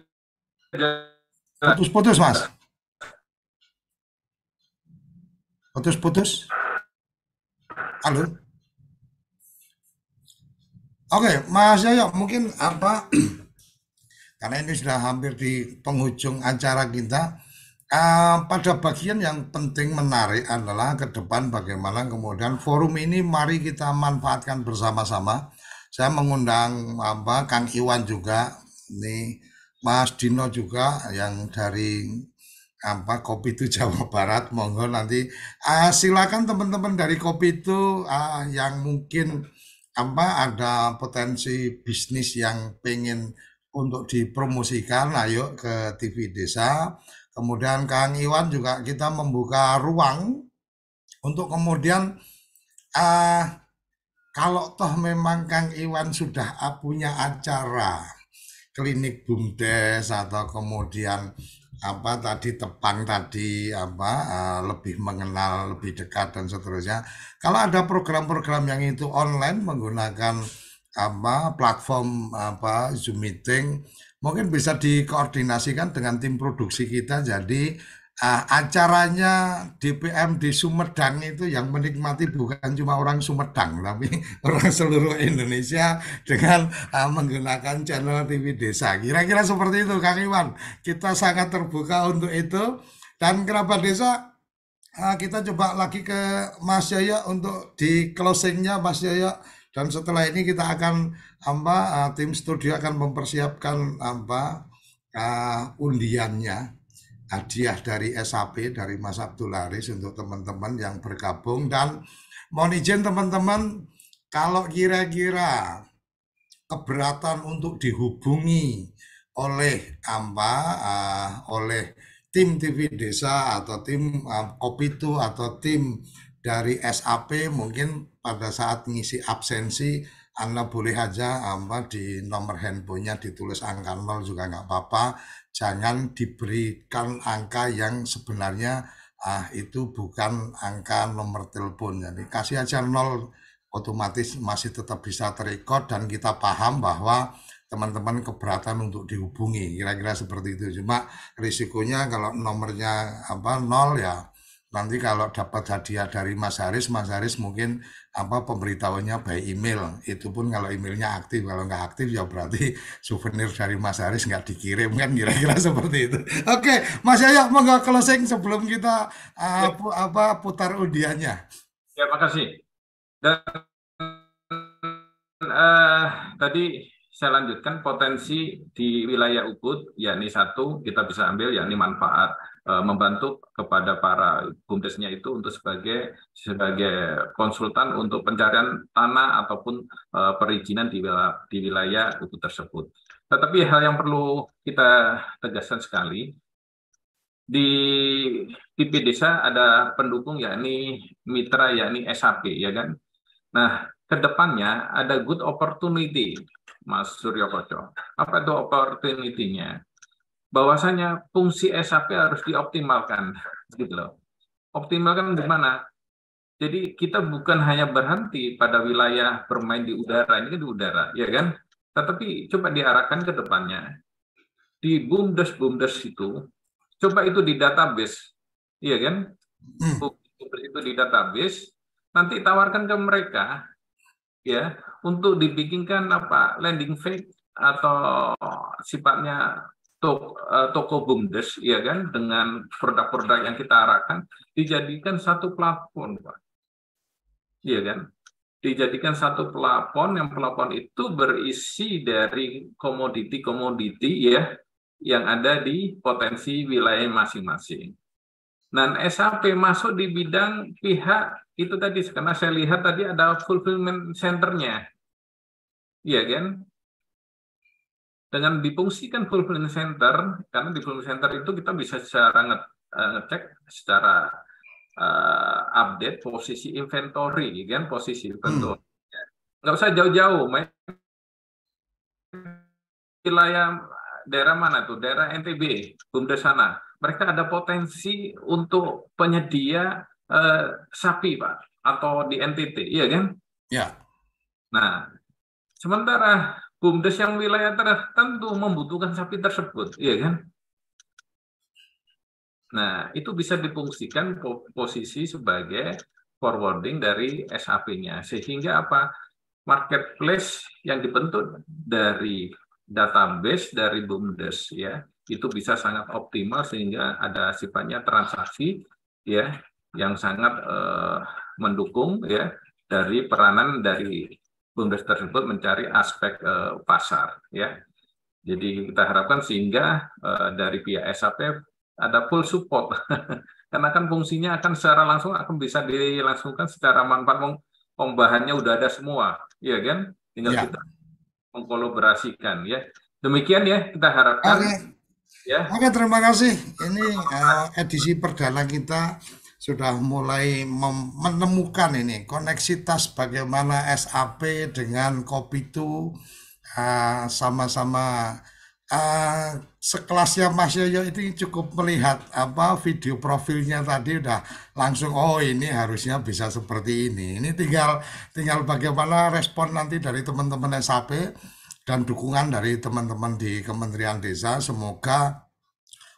jelas. Putus-putus Mas. Putus-putus. Halo. Oke, Mas Yaya mungkin apa? Karena ini sudah hampir di penghujung acara kita. Pada bagian yang penting menarik adalah ke depan bagaimana kemudian forum ini mari kita manfaatkan bersama-sama. Saya mengundang Kang Iwan juga, ini Mas Dino juga yang dari Kopi itu Jawa Barat. Monggo nanti silakan teman-teman dari Kopi itu yang mungkin ada potensi bisnis yang pengen untuk dipromosikan, ayo ke TV Desa. Kemudian Kang Iwan juga kita membuka ruang untuk kemudian kalau toh memang Kang Iwan sudah punya acara klinik BUMDes atau kemudian tadi Tepang tadi lebih mengenal, lebih dekat dan seterusnya. Kalau ada program-program yang itu online menggunakan platform Zoom meeting, mungkin bisa dikoordinasikan dengan tim produksi kita. Jadi acaranya DPM di Sumedang itu yang menikmati bukan cuma orang Sumedang, tapi orang seluruh Indonesia dengan menggunakan channel TV Desa. Kira-kira seperti itu, Kang Iwan. Kita sangat terbuka untuk itu. Dan kerabat desa, kita coba lagi ke Mas Yaya untuk di closingnya, Mas Yaya. Dan setelah ini kita akan tim studio akan mempersiapkan undiannya, hadiah dari SAP dari Mas Abdul Haris untuk teman-teman yang bergabung. Dan mohon izin teman-teman, kalau kira-kira keberatan untuk dihubungi oleh oleh tim TV Desa atau tim Kopitu atau tim dari SAP, mungkin pada saat ngisi absensi Anda boleh aja di nomor handphonenya ditulis angka 0 juga nggak apa-apa. Jangan diberikan angka yang sebenarnya itu bukan angka nomor telepon. Jadi kasih aja 0, otomatis masih tetap bisa terekod dan kita paham bahwa teman-teman keberatan untuk dihubungi. Kira-kira seperti itu. Cuma risikonya kalau nomornya 0 ya nanti kalau dapat hadiah dari Mas Haris mungkin pemberitahuannya by email. Itu pun kalau emailnya aktif, kalau nggak aktif ya berarti souvenir dari Mas Haris nggak dikirim, kan kira-kira seperti itu. Oke, Mas Yaya monggo closing sebelum kita putar undiannya. Ya, makasih. Dan tadi saya lanjutkan potensi di wilayah Ubud, yakni satu kita bisa ambil yakni manfaat membantu kepada para BUMDesnya itu untuk sebagai konsultan untuk pencarian tanah ataupun perizinan di wilayah Ubud tersebut. Tetapi hal yang perlu kita tegaskan sekali, di TV Desa ada pendukung yakni mitra yakni SAP, ya kan. Nah, kedepannya ada good opportunity, Mas Suryo Koco. Apa itu opportunity-nya? Bahwasanya fungsi SAP harus dioptimalkan, gitu loh. Optimalkan di mana? Jadi kita bukan hanya berhenti pada wilayah bermain di udara, ini kan di udara, ya kan? Tetapi coba diarahkan ke depannya. Di BUMDes itu, coba itu di database, iya kan? Itu di database, nanti tawarkan ke mereka, ya, untuk dibikinkan landing page atau sifatnya toko BUMDes, ya kan, dengan produk-produk yang kita arahkan, dijadikan satu plafon, Pak. Iya kan? Dijadikan satu plafon, yang plafon itu berisi dari komoditi-komoditi ya yang ada di potensi wilayah masing-masing. Dan SAP masuk di bidang pihak itu tadi, karena saya lihat tadi ada fulfillment center-nya. iya kan? Dengan difungsikan fulfillment center, karena di fulfillment center itu kita bisa secara ngecek secara update posisi inventory, kan? Posisi inventory. Nggak usah jauh-jauh, main wilayah daerah mana tuh? Daerah NTB, BUMDes sana. Mereka ada potensi untuk penyedia sapi, Pak, atau di NTT, iya kan? Ya. Nah, sementara BUMDes yang wilayah tertentu membutuhkan sapi tersebut, iya kan? Nah, itu bisa difungsikan posisi sebagai forwarding dari SAP-nya. Sehingga apa? Marketplace yang dibentuk dari database dari BUMDes ya, itu bisa sangat optimal sehingga ada sifatnya transaksi ya yang sangat mendukung ya dari peranan dari BUMDes tersebut mencari aspek pasar ya. Jadi kita harapkan sehingga dari pihak SAP ada full support karena kan fungsinya akan secara langsung akan bisa dilangsungkan secara manfaat bahannya udah ada semua, ya kan? Tinggal Ya. kita mengkolaborasikan ya. Demikian ya kita harapkan. Oke. Ya. Oke, terima kasih. Ini edisi perdana kita sudah mulai menemukan ini koneksitas bagaimana SAP dengan Kopitu sama-sama sekelasnya Mas Yoyo itu cukup melihat apa video profilnya tadi udah langsung oh ini harusnya bisa seperti ini. Ini tinggal bagaimana respon nanti dari teman-teman SAP dan dukungan dari teman-teman di Kementerian Desa. Semoga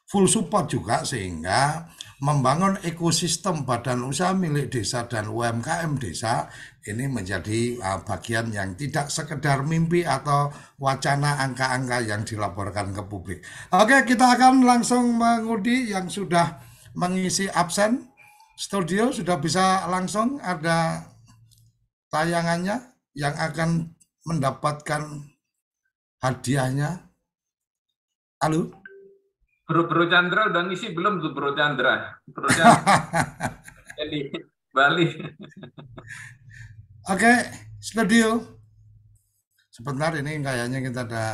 full support juga sehingga membangun ekosistem badan usaha milik desa dan UMKM desa ini menjadi bagian yang tidak sekedar mimpi atau wacana angka-angka yang dilaporkan ke publik. Oke, kita akan langsung mengundi yang sudah mengisi absen. Studio sudah bisa langsung ada tayangannya yang akan mendapatkan hadiahnya. Halo? Bro Chandra udah ngisi belum tuh Bro Chandra? Bro Chandra. Jadi Bali. Oke, studio. Sebentar ini kayaknya kita ada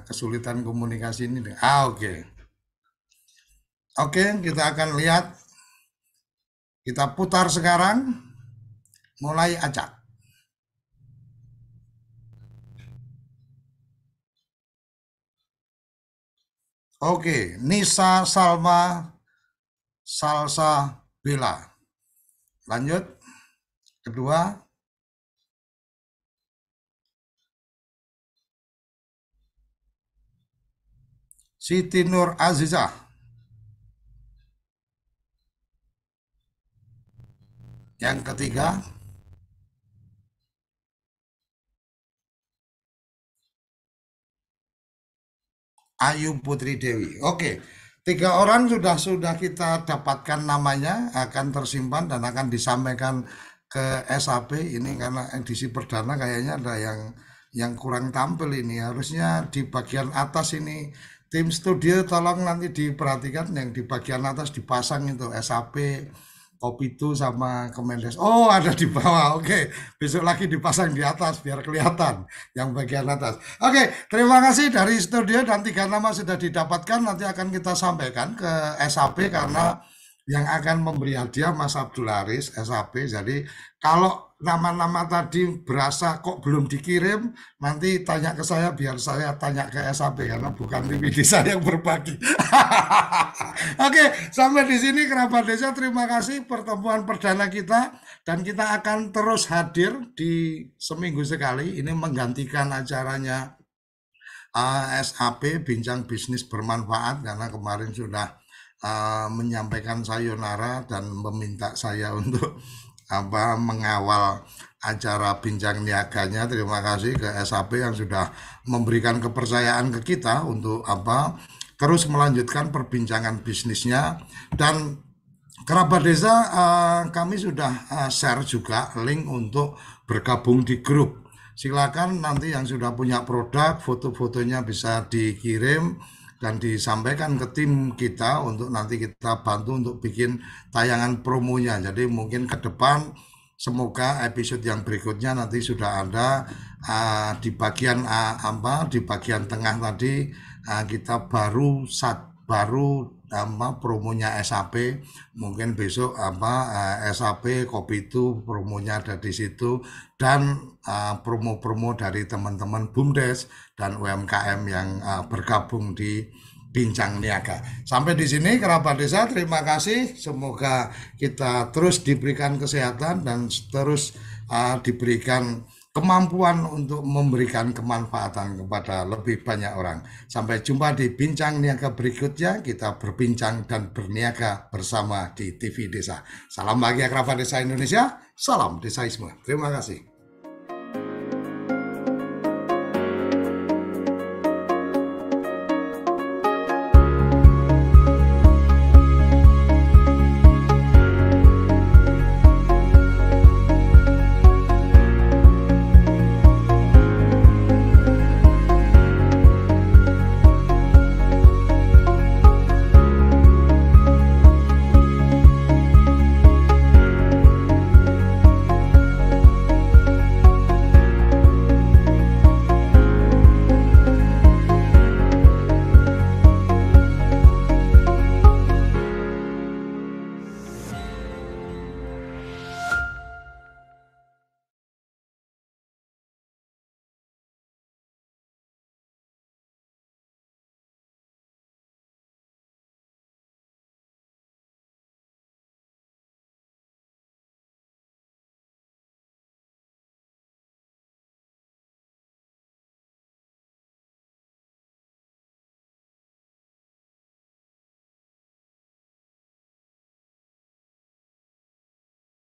kesulitan komunikasi ini. Oke. Oke, kita akan lihat. Kita putar sekarang. Mulai acak. Oke, Nisa Salma Salsa Bella. Lanjut. Kedua. Siti Nur Azizah. Yang ketiga. Ayu Putri Dewi. Oke, 3 orang sudah kita dapatkan namanya, akan tersimpan dan akan disampaikan ke SAP ini karena edisi perdana kayaknya ada yang kurang tampil ini. Harusnya di bagian atas ini tim studio tolong nanti diperhatikan yang di bagian atas dipasang itu SAP Kopitu sama Kemendes. Oh, ada di bawah. Oke, besok lagi dipasang di atas biar kelihatan yang bagian atas. Oke, terima kasih dari studio dan 3 nama sudah didapatkan. Nanti akan kita sampaikan ke SAP karena yang akan memberi hadiah Mas Abdul Haris SAP. Jadi kalau nama-nama tadi berasa kok belum dikirim, nanti tanya ke saya biar saya tanya ke SAP karena bukan tim desa yang berbagi. Oke, sampai di sini kerabat desa, terima kasih pertemuan perdana kita dan kita akan terus hadir di seminggu sekali. Ini menggantikan acaranya SAP Bincang Bisnis Bermanfaat karena kemarin sudah menyampaikan sayonara dan meminta saya untuk mengawal acara bincang niaganya. Terima kasih ke SAP yang sudah memberikan kepercayaan ke kita untuk terus melanjutkan perbincangan bisnisnya. Dan kerabat desa kami sudah share juga link untuk bergabung di grup. Silakan nanti yang sudah punya produk, foto-fotonya bisa dikirim dan disampaikan ke tim kita untuk nanti kita bantu untuk bikin tayangan promonya. Jadi mungkin ke depan semoga episode yang berikutnya nanti sudah ada di bagian di bagian tengah tadi kita baru promonya SAP, mungkin besok SAP Kopi itu promonya ada di situ, dan promo-promo dari teman-teman BUMDes dan UMKM yang bergabung di Bincang Niaga. Sampai di sini kerabat desa, terima kasih. Semoga kita terus diberikan kesehatan dan terus diberikan kemampuan untuk memberikan kemanfaatan kepada lebih banyak orang. Sampai jumpa di Bincang Niaga berikutnya. Kita berbincang dan berniaga bersama di TV Desa. Salam bahagia kerabat desa Indonesia. Salam desaisme. Terima kasih.